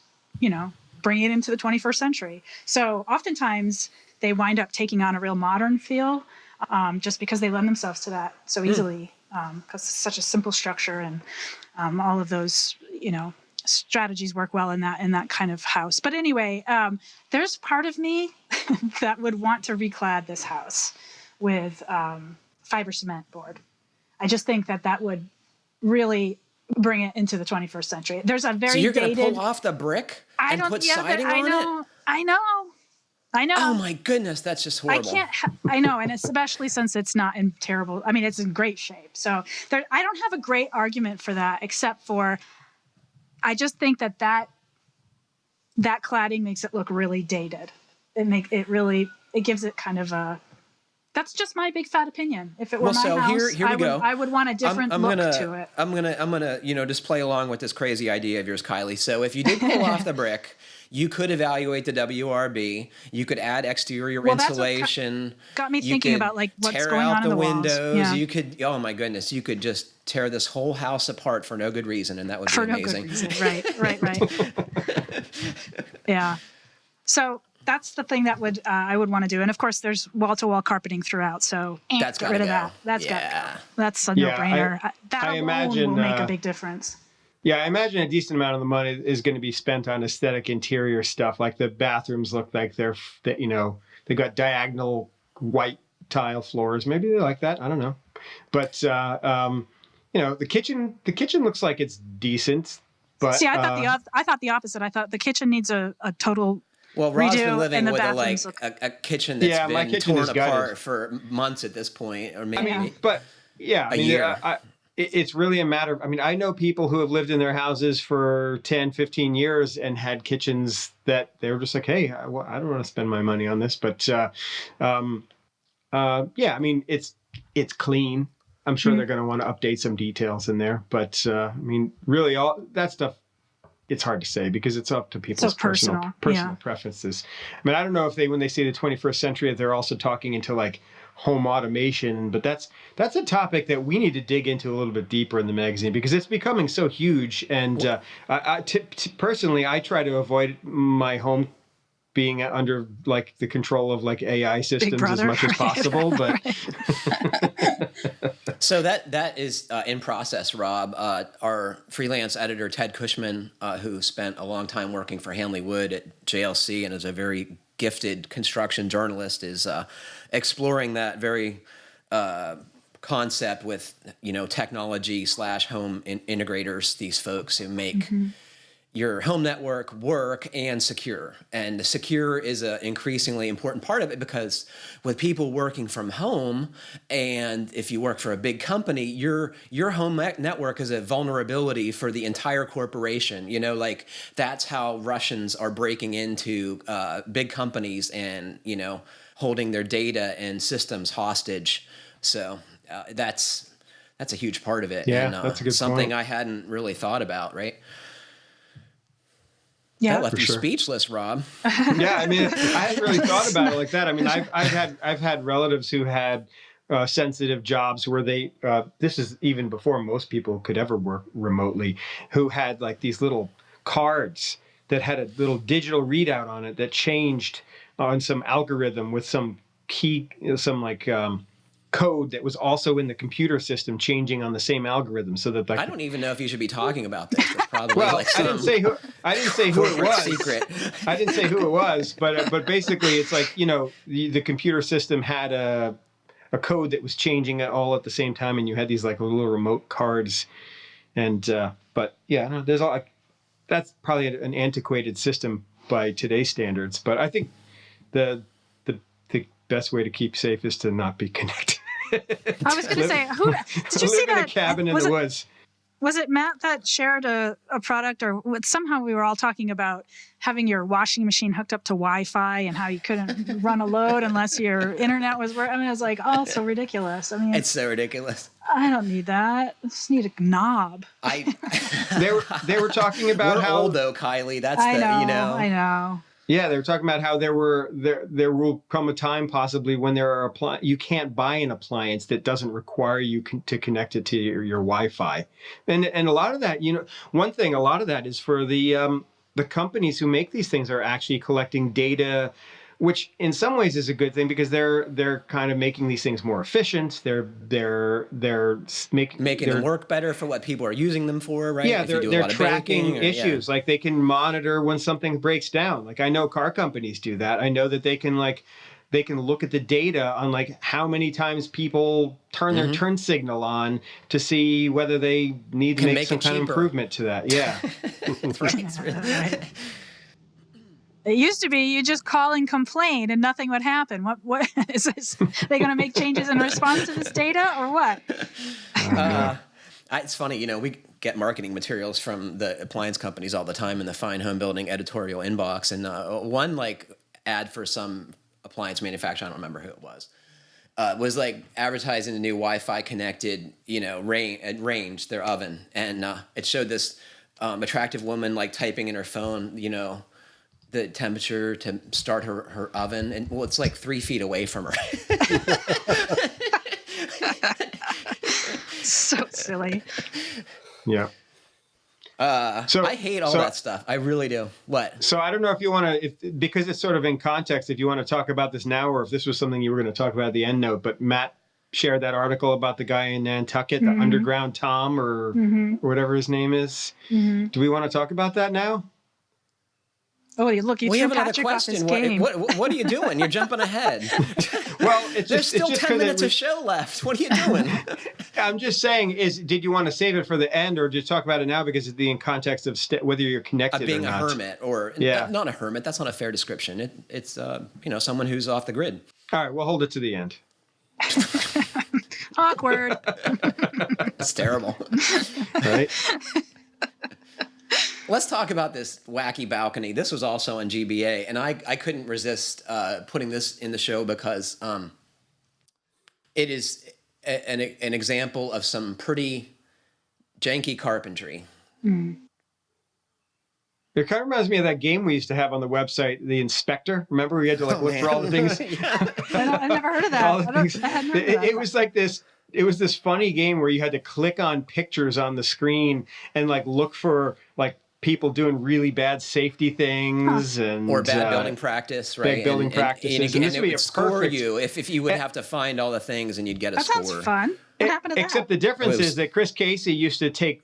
bring it into the 21st century. So oftentimes they wind up taking on a real modern feel, just because they lend themselves to that so easily, because it's such a simple structure, and all of those, strategies work well in that kind of house. But anyway, there's part of me that would want to reclad this house with fiber cement board. I just think that would really bring it into the 21st century. There's a very So you're going to pull off the brick and put siding on it? I know. Oh my goodness, that's just horrible. I know, and especially since it's not in terrible. I mean, it's in great shape. So I don't have a great argument for that, except for I just think that cladding makes it look really dated. It gives it kind of a. That's just my big fat opinion. If it were my house, here we go. I would want a different look to it. I'm gonna just play along with this crazy idea of yours, Kiley. So if you did pull off the brick, you could evaluate the WRB. You could add exterior insulation. That's what got me thinking about what's going on in the windows. Walls. Yeah. You could. Oh my goodness, you could just tear this whole house apart for no good reason, and that would be amazing. For no good reason. Right. Yeah. So that's the thing that I would want to do, and of course, there's wall-to-wall carpeting throughout. So that's get rid of that. That's got to go. That's a no-brainer. That alone will make a big difference. Yeah, I imagine a decent amount of the money is going to be spent on aesthetic interior stuff. Like the bathrooms look like they've got diagonal white tile floors. Maybe they like that. I don't know. But the kitchen looks like it's decent. But see, I thought the opposite. I thought the kitchen needs a total. Well, Rob's been living with a kitchen that's been torn apart for months at this point, or maybe a year. It's really a matter of, I know people who have lived in their houses for 10, 15 years and had kitchens that they were just like, hey, I don't want to spend my money on this. But it's clean. I'm sure they're going to want to update some details in there. But really all that stuff, it's hard to say because it's up to people's personal preferences. I don't know if when they say the 21st century, if they're also talking into home automation, but that's a topic that we need to dig into a little bit deeper in the magazine because it's becoming so huge. And personally, I try to avoid my home being under the control of AI systems as much as possible. But So that is in process, Rob. Our freelance editor, Ted Cushman, who spent a long time working for Hanley Wood at JLC and is a very gifted construction journalist, is exploring that very concept with, technology / home integrators, these folks who make your home network work and secure. And secure is an increasingly important part of it, because with people working from home, and if you work for a big company, your home network is a vulnerability for the entire corporation. Like that's how Russians are breaking into big companies and, holding their data and systems hostage. So that's a huge part of it. Yeah, and, that's a good something point. I hadn't really thought about, right? Yeah, That left you sure. speechless, Rob. Yeah, I mean, I hadn't really thought about it like that. I mean, I've had relatives who had sensitive jobs where they this is even before most people could ever work remotely, who had like these little cards that had a little digital readout on it that changed on some algorithm with some key, some like code that was also in the computer system changing on the same algorithm, so that I don't even know if you should be talking about this. That's probably well, like I didn't say who it corporate was. secret. I didn't say who it was, but basically, it's like the computer system had a code that was changing it all at the same time, and you had these like little remote cards, and but yeah, no, there's all that's probably an antiquated system by today's standards. But I think the best way to keep safe is to not be connected. I was going to say, did you see live in that? a cabin in the woods. Was it Matt that shared a product, or somehow we were all talking about having your washing machine hooked up to Wi-Fi and how you couldn't run a load unless your internet was working? I mean, I was like, oh, so ridiculous. I mean, It's so ridiculous. I don't need that. I just need a knob. They were talking about We're how old though, Kiley. That's I the know. I know. Yeah, they were talking about how there will come a time possibly when you can't buy an appliance that doesn't require you to connect it to your Wi-Fi, and a lot of that, one thing, a lot of that is for the companies who make these things are actually collecting data, which in some ways is a good thing because they're kind of making these things more efficient. They're making them work better for what people are using them for, right? Yeah, If you do a they're lot of tracking baking issues. Like they can monitor when something breaks down. Like I know car companies do that. I know that they can look at the data on like how many times people turn their turn signal on to see whether they need to make some kind of improvement to that. Yeah. Right. It used to be you just call and complain and nothing would happen. What is this? Are they going to make changes in response to this data or what? It's funny, we get marketing materials from the appliance companies all the time in the Fine Homebuilding editorial inbox, and one like ad for some appliance manufacturer, I don't remember who it was like advertising the new Wi-Fi connected, range, their oven, and it showed this attractive woman like typing in her phone, the temperature to start her oven, and it's like 3 feet away from her. So silly. Yeah. So I hate all that stuff. I really do. What? So I don't know if you want to, because it's sort of in context, if you want to talk about this now, or if this was something you were going to talk about at the end note. But Matt shared that article about the guy in Nantucket, the Underground Tom, or whatever his name is. Do we want to talk about that now? Oh, look, you We threw have another Patrick off his question. game. What are you doing? You're jumping ahead. Well, There's still 10 minutes of show left. What are you doing? I'm just saying, did you want to save it for the end, or just talk about it now because it's in context of whether you're connected Being or not? a hermit, or not a hermit. That's not a fair description. It's someone who's off the grid. All right, we'll hold it to the end. Awkward. It's terrible. Right? Let's talk about this wacky balcony. This was also on GBA, and I couldn't resist putting this in the show because it is an example of some pretty janky carpentry. It kind of reminds me of that game we used to have on the website, The Inspector. Remember, we had to look for all the things. I never heard of that. All the things. It was like this. It was this funny game where you had to click on pictures on the screen and like look for like people doing really bad safety things and or bad building practice, right? Bad building practices. And this it would be would a score perfect, you if you would have to find all the things and you'd get a That score. sounds fun. What happened to that? except the difference is that Chris Casey used to take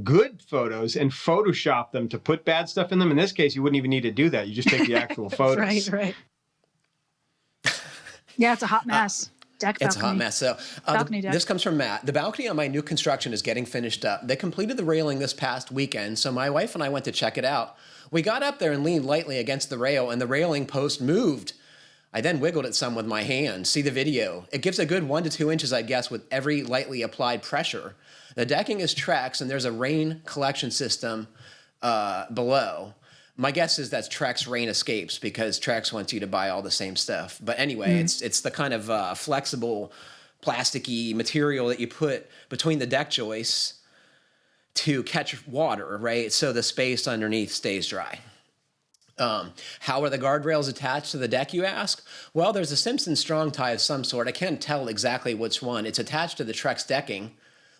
good photos and Photoshop them to put bad stuff in them. In this case, you wouldn't even need to do that. You just take the actual photos. Right. Yeah, it's a hot mess. Deck balcony. It's a hot mess. So this comes from Matt. The balcony on my new construction is getting finished up. They completed the railing this past weekend, so my wife and I went to check it out. We got up there and leaned lightly against the rail, and the railing post moved. I then wiggled it some with my hand. See the video. It gives a good 1 to 2 inches, I guess, with every lightly applied pressure. The decking is Trex, and there's a rain collection system below. My guess is that's Trex Rain Escapes because Trex wants you to buy all the same stuff. But anyway, it's the kind of flexible, plasticky material that you put between the deck joists to catch water, right? So the space underneath stays dry. How are the guardrails attached to the deck, you ask? Well, there's a Simpson strong tie of some sort. I can't tell exactly which one. It's attached to the Trex decking,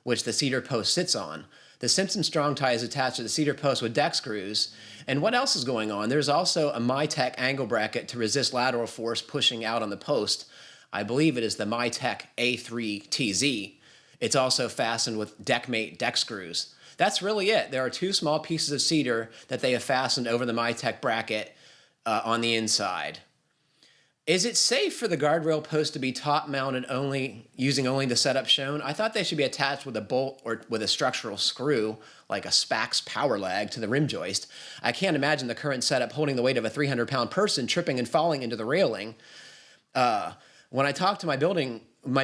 which the cedar post sits on. The Simpson strong tie is attached to the cedar post with deck screws. And what else is going on? There's also a MyTech angle bracket to resist lateral force pushing out on the post. I believe it is the MyTech A3TZ. It's also fastened with Deckmate deck screws. That's really it. There are 2 small pieces of cedar that they have fastened over the MyTech bracket on the inside. Is it safe for the guardrail post to be top mounted using only the setup shown? I thought they should be attached with a bolt or with a structural screw, like a Spax power lag to the rim joist. I can't imagine the current setup holding the weight of a 300-pound person tripping and falling into the railing. When I talked to my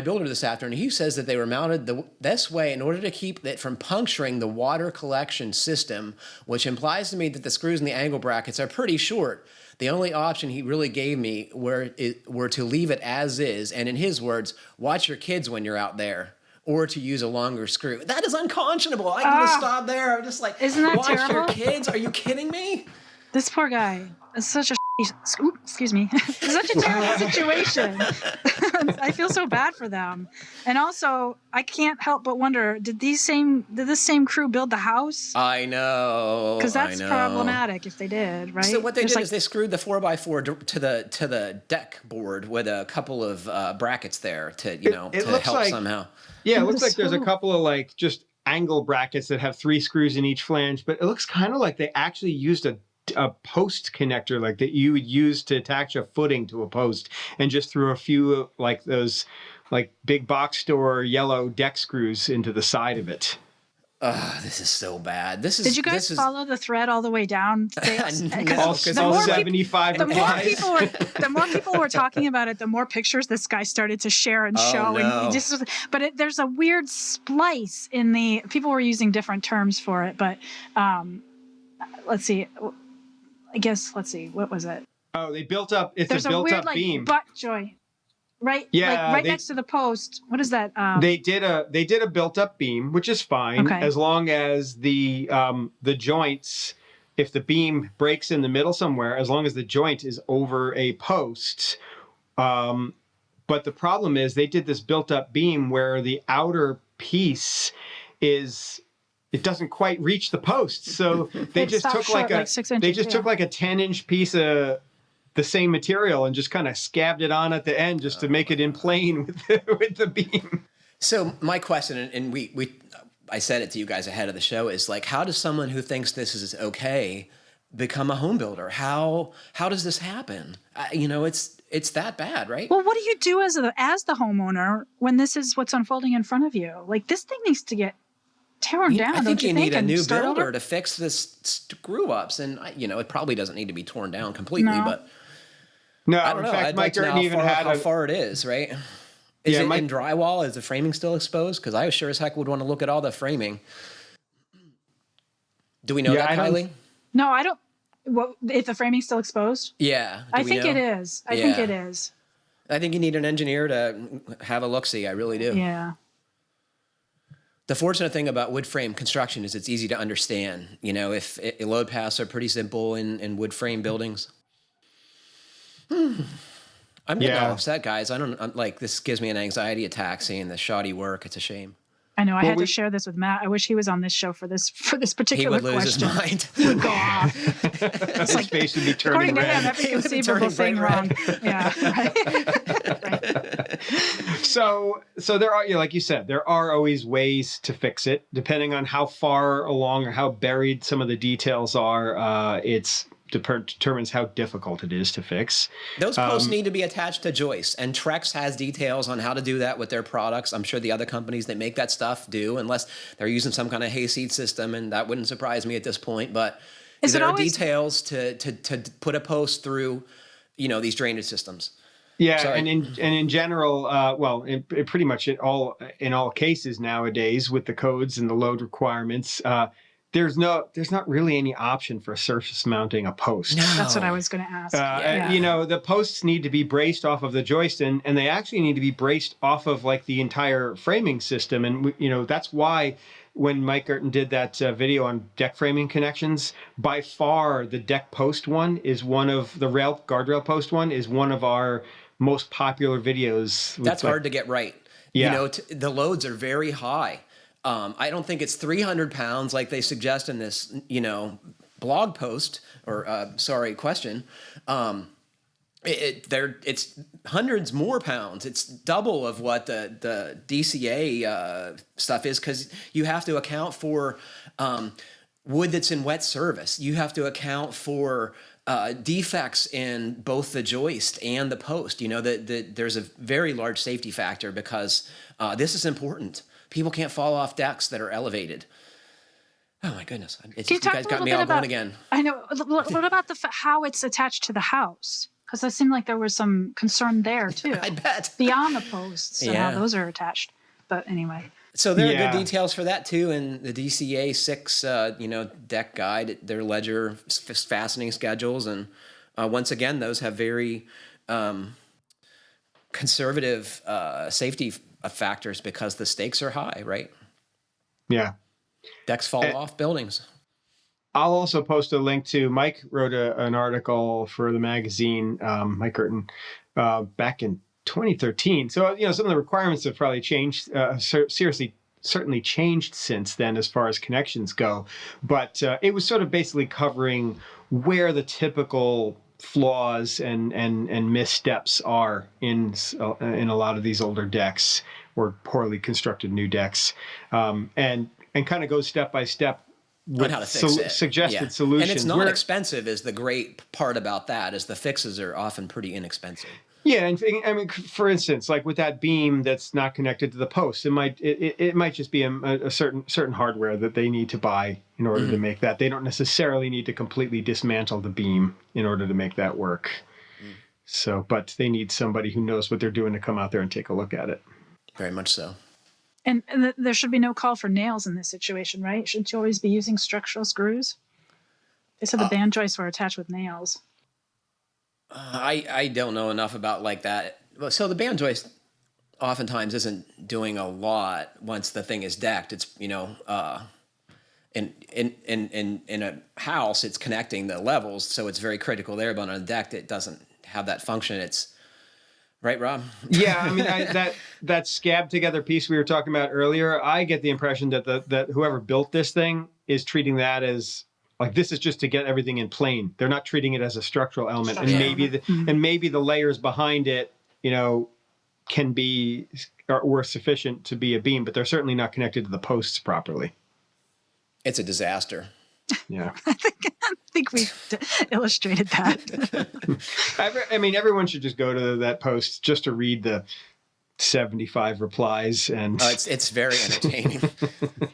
builder this afternoon, he says that they were mounted this way in order to keep it from puncturing the water collection system, which implies to me that the screws in the angle brackets are pretty short. The only option he really gave me were to leave it as is, and in his words, watch your kids when you're out there, or to use a longer screw. That is unconscionable. I could have stopped there. I'm just like, isn't that watch terrible? your kids? Are you kidding me? This poor guy is such a excuse me. It's such a terrible situation. I feel so bad for them. And also, I can't help but wonder, did this same crew build the house? I know. Because that's problematic if they did, right? So what they did is they screwed the 4x4 to the deck board with a couple of brackets there to help somehow. Yeah, it looks like there's a couple of just angle brackets that have 3 screws in each flange, but it looks kind of like they actually used a post connector that you would use to attach a footing to a post and just threw a few those big box store yellow deck screws into the side of it. This is so bad. Did you guys follow the thread all the way down? All 75 the more people were talking about it, the more pictures this guy started to share and show. No. And there's a weird splice in the. People were using different terms for it, but let's see. Let's see. What was it? Oh, they built up. There's a built-up beam. Butt joint. Right, yeah, next to the post. What is that? They did a built-up beam, which is fine as long as the joints, if the beam breaks in the middle somewhere, as long as the joint is over a post. But the problem is they did this built-up beam where the outer piece it doesn't quite reach the post, so they just took took like 6 inches. took like a 10-inch piece of the same material and just kind of scabbed it on at the end just to make it in plane with the beam. So my question, and I said it to you guys ahead of the show, is how does someone who thinks this is okay become a home builder? How does this happen? It's that bad, right? Well, what do you do as the homeowner when this is what's unfolding in front of you? This thing needs to get torn down. I think you need a new builder over? to fix this screw ups, and it probably doesn't need to be torn down completely, but no, I don't know. Fact, I'd like to know how far it is, right? Is it in drywall? Is the framing still exposed? Because I sure as heck would want to look at all the framing. Do we know that, Kiley? No, I don't. What, if the framing's still exposed? Yeah. I think it is. I think it is. I think you need an engineer to have a look-see. I really do. Yeah. The fortunate thing about wood frame construction is it's easy to understand. If load paths are pretty simple in wood frame buildings. I'm getting all upset, guys. I'm this gives me an anxiety attack seeing the shoddy work. It's a shame. I know. I had to share this with Matt. I wish he was on this show for this particular He would lose question. his mind. He would go off. His face would be turning According to red. him, every conceivable thing wrong. Yeah. Right. So there are, like you said, there are always ways to fix it, depending on how far along or how buried some of the details are. It's determines how difficult it is to fix. Those posts need to be attached to joists, and Trex has details on how to do that with their products. I'm sure the other companies that make that stuff do, unless they're using some kind of hayseed system, and that wouldn't surprise me at this point. But there are details to put a post through, these drainage systems. Yeah, Sorry. and in general, in pretty much in all cases nowadays with the codes and the load requirements, there's not really any option for surface mounting a post. No. That's what I was going to ask. The posts need to be braced off of the joist, and they actually need to be braced off of like the entire framing system. And that's why when Mike Gerton did that video on deck framing connections, by far the deck post one is one of the guardrail post one is one of our most popular videos. That's hard to get right. Yeah. The loads are very high. I don't think it's 300 pounds like they suggest in this, blog post or question. It's hundreds more pounds. It's double of what the DCA stuff is, because you have to account for wood that's in wet service. You have to account for defects in both the joist and the post. There's a very large safety factor because this is important. People can't fall off decks that are elevated. Oh my goodness! You guys got me all going again. I know. What about how it's attached to the house? Because it seemed like there was some concern there too. I bet. Beyond the posts and how those are attached. But anyway. So there are good details for that too, in the DCA 6, deck guide, their ledger fastening schedules, and once again, those have very conservative safety factors because the stakes are high, right? Yeah. Decks fall off buildings. I'll also post a link to Mike wrote an article for the magazine, Mike Gerton, back in 2013. So, some of the requirements have probably changed, certainly changed since then as far as connections go. But it was sort of basically covering where the typical flaws and missteps are in a lot of these older decks or poorly constructed new decks, and kind of goes step by step with how to fix it. Suggested solutions. And it's not expensive is the great part about that, is the fixes are often pretty inexpensive. Yeah, and I mean, for instance, like with that beam that's not connected to the post, it might just be a certain hardware that they need to buy in order to make that. They don't necessarily need to completely dismantle the beam in order to make that work. So, but they need somebody who knows what they're doing to come out there and take a look at it. Very much so. And there should be no call for nails in this situation, right? Shouldn't you always be using structural screws? They said the band joists were attached with nails. I don't know enough about like that. So the band joist oftentimes isn't doing a lot once the thing is decked. It's in a house, it's connecting the levels, so it's very critical there. But on a deck, it doesn't have that function. It's right, Rob? Yeah, I mean that scab together piece we were talking about earlier. I get the impression that whoever built this thing is treating that as like this is just to get everything in plane. They're not treating it as a structural element, and maybe the layers behind it, can be or sufficient to be a beam, but they're certainly not connected to the posts properly. It's a disaster. Yeah, I think we've illustrated that. I mean, everyone should just go to that post just to read the 75 replies, and it's very entertaining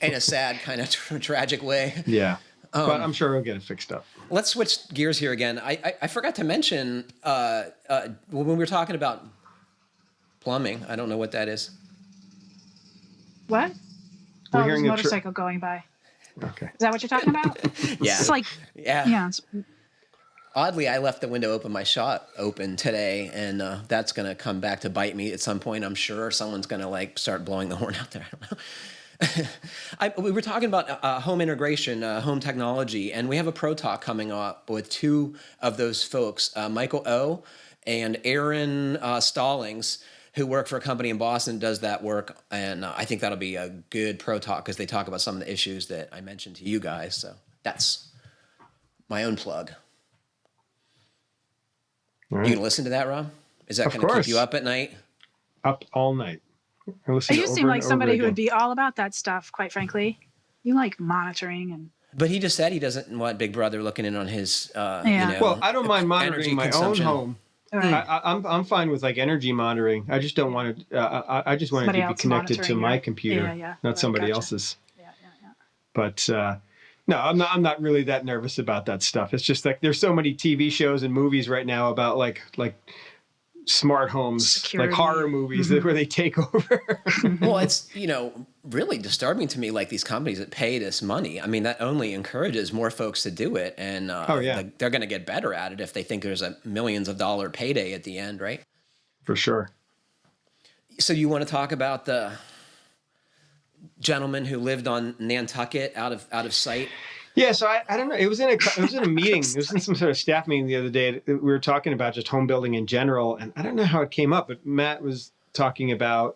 in a sad kind of tragic way. Yeah. But I'm sure we'll get it fixed up. Let's switch gears here again. I forgot to mention when we were talking about plumbing. I don't know what that is. What? We're There's hearing a motorcycle going by. Okay. Is that what you're talking about? Yeah. It's like, yeah. It's, Oddly, I left the window open, my shop open today, and that's going to come back to bite me at some point, I'm sure. Someone's going to start blowing the horn out there. I don't know. We were talking about home integration, home technology, and we have a pro talk coming up with two of those folks, Michael O. and Aaron Stallings, who work for a company in Boston, does that work. And I think that'll be a good pro talk because they talk about some of the issues that I mentioned to you guys. So that's my own plug. Right. You gonna listen to that, Rob? Is that Of going to course. keep you up at night? Up all night. I listen You to seem over like and somebody over who would again. be all about that stuff, quite frankly. You like monitoring and But he just said he doesn't want Big Brother looking in on his, Well, I don't mind monitoring my own consumption. home. Right. I'm fine with like energy monitoring. I just don't want to. I just want it Somebody to be else connected to monitoring my your- computer, Yeah. not Right, somebody gotcha. else's. Yeah. But no, I'm not really that nervous about that stuff. It's just like there's so many TV shows and movies right now about like smart homes, Security. like horror movies where they take over. Well, it's, really disturbing to me, like these companies that pay this money. I mean, that only encourages more folks to do it. And they're going to get better at it if they think there's a millions of dollar payday at the end, right? For sure. So you want to talk about the gentleman who lived on Nantucket out of sight? Yeah, so I don't know. It was in a meeting. It was in some sort of staff meeting the other day. We were talking about just home building in general, and I don't know how it came up, but Matt was talking about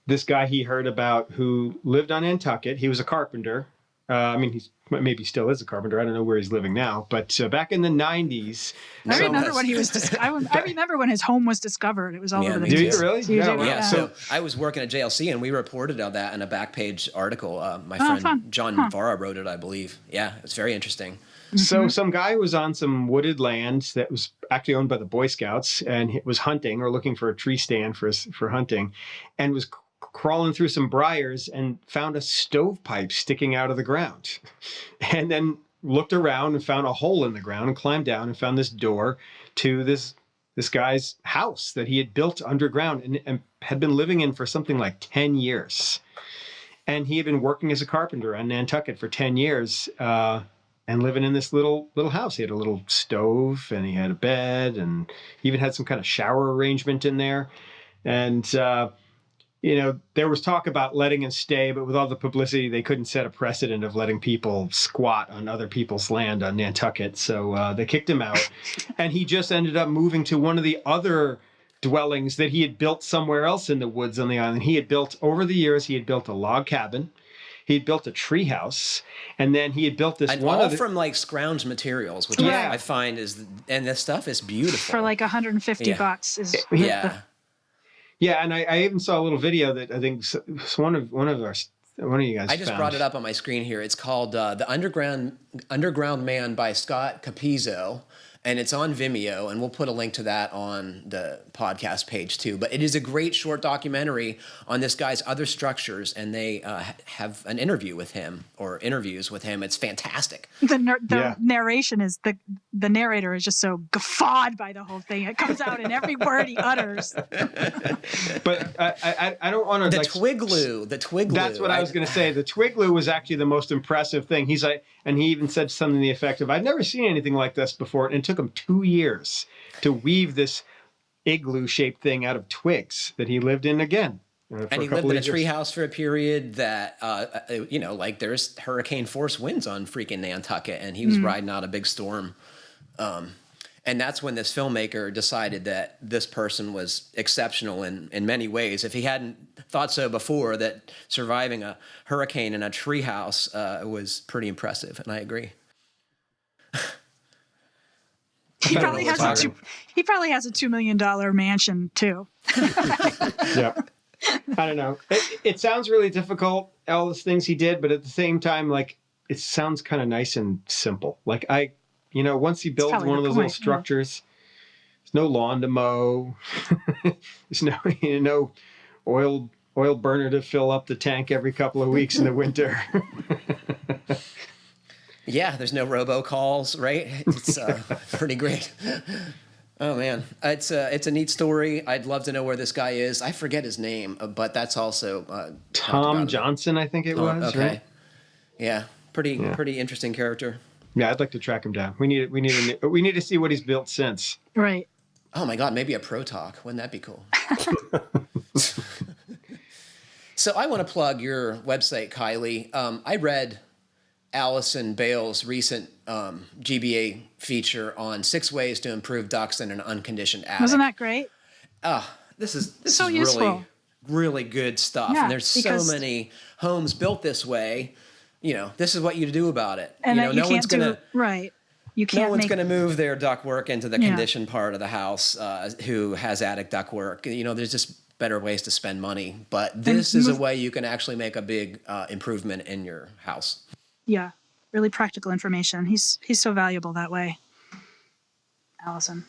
this guy he heard about who lived on Nantucket. He was a carpenter. He's maybe still is a carpenter. I don't know where he's living now, but back in the 90s. I remember when he was. I remember when his home was discovered. It was all over the Do news. you really? You do? Wow. Yeah, so I was working at JLC, and we reported on that in a back page article. My friend fun. John Vara wrote it, I believe. Yeah, it's very interesting. So some guy was on some wooded land that was actually owned by the Boy Scouts, and he was hunting or looking for a tree stand for hunting, and was crawling through some briars and found a stovepipe sticking out of the ground, and then looked around and found a hole in the ground and climbed down and found this door to this guy's house that he had built underground and had been living in for something like 10 years. And he had been working as a carpenter on Nantucket for 10 years and living in this little house. He had a little stove and he had a bed and he even had some kind of shower arrangement in there. And there was talk about letting him stay, but with all the publicity, they couldn't set a precedent of letting people squat on other people's land on Nantucket. So they kicked him out. And he just ended up moving to one of the other dwellings that he had built somewhere else in the woods on the island. Over the years, he had built a log cabin. He had built a tree house. And then he had built this from like scrounge materials, which I find and this stuff is beautiful. For like $150 is. Yeah. Yeah, and I even saw a little video that I think one of you guys. I just brought it up on my screen here. It's called "The Underground Man" by Scott Capizzo, and it's on Vimeo. And we'll put a link to that on the podcast page too. But it is a great short documentary on this guy's other structures, and they have an interview with him or interviews with him. It's fantastic. The narration is the narrator is just so guffawed by the whole thing. It comes out in every word he utters. But I don't want to. The twig glue. That's what I was going to say. The twig glue was actually the most impressive thing. He's like, and he even said something to the effect of, "I'd never seen anything like this before," and it took him 2 years to weave this igloo-shaped thing out of twigs that he lived in again. And he lived in a treehouse for a period that, like there's hurricane force winds on freaking Nantucket, and he was riding out a big storm. And that's when this filmmaker decided that this person was exceptional in many ways. If he hadn't thought so before, that surviving a hurricane in a treehouse was pretty impressive, and I agree. He probably has a $2 million mansion too. Yeah. I don't know. It sounds really difficult, all the things he did, but at the same time, like, it sounds kind of nice and simple. Like, once he builds one of those little structures, there's no lawn to mow. There's no oil burner to fill up the tank every couple of weeks in the winter. Yeah, there's no robocalls, right? It's pretty great. Oh man, it's a neat story. I'd love to know where this guy is. I forget his name, but that's also Tom Johnson, I think it was. Okay, right? Yeah, pretty interesting character. Yeah, I'd like to track him down. We need to see what he's built since. Right. Oh my God, maybe a pro talk. Wouldn't that be cool? So I want to plug your website, Kiley. I read Allison Bale's recent GBA feature on 6 ways to improve ducts in an unconditioned attic. Wasn't that great? this is So useful. really, really good stuff. Yeah, and there's so many homes built this way. This is what you do about it. And that you no can't one's gonna, right. You can't no one's going to move their ductwork into the conditioned part of the house who has attic ductwork. There's just better ways to spend money. But this is a way you can actually make a big improvement in your house. Yeah, really practical information. He's so valuable that way. Allison.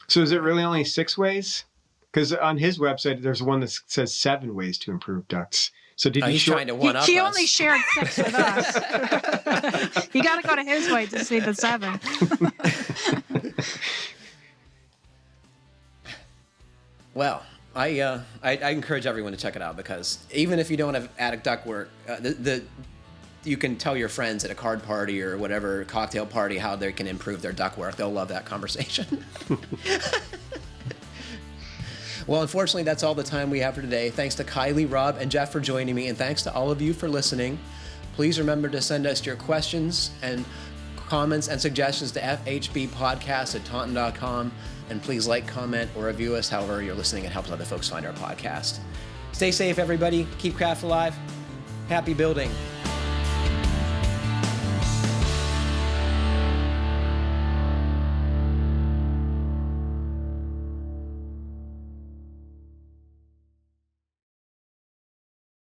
So is it really only 6 ways? Because on his website, there's one that says 7 ways to improve ducts. So did he's trying to one up He us. only shared 6 with us. You got to go to his way to see the 7. Well, I encourage everyone to check it out, because even if you don't have attic ductwork, you can tell your friends at a card party or whatever cocktail party how they can improve their ductwork. They'll love that conversation. Well, unfortunately, that's all the time we have for today. Thanks to Kiley, Rob, and Jeff for joining me, and thanks to all of you for listening. Please remember to send us your questions and comments and suggestions to fhbpodcast@taunton.com, and please like, comment, or review us however you're listening. It helps other folks find our podcast. Stay safe, everybody. Keep craft alive. Happy building.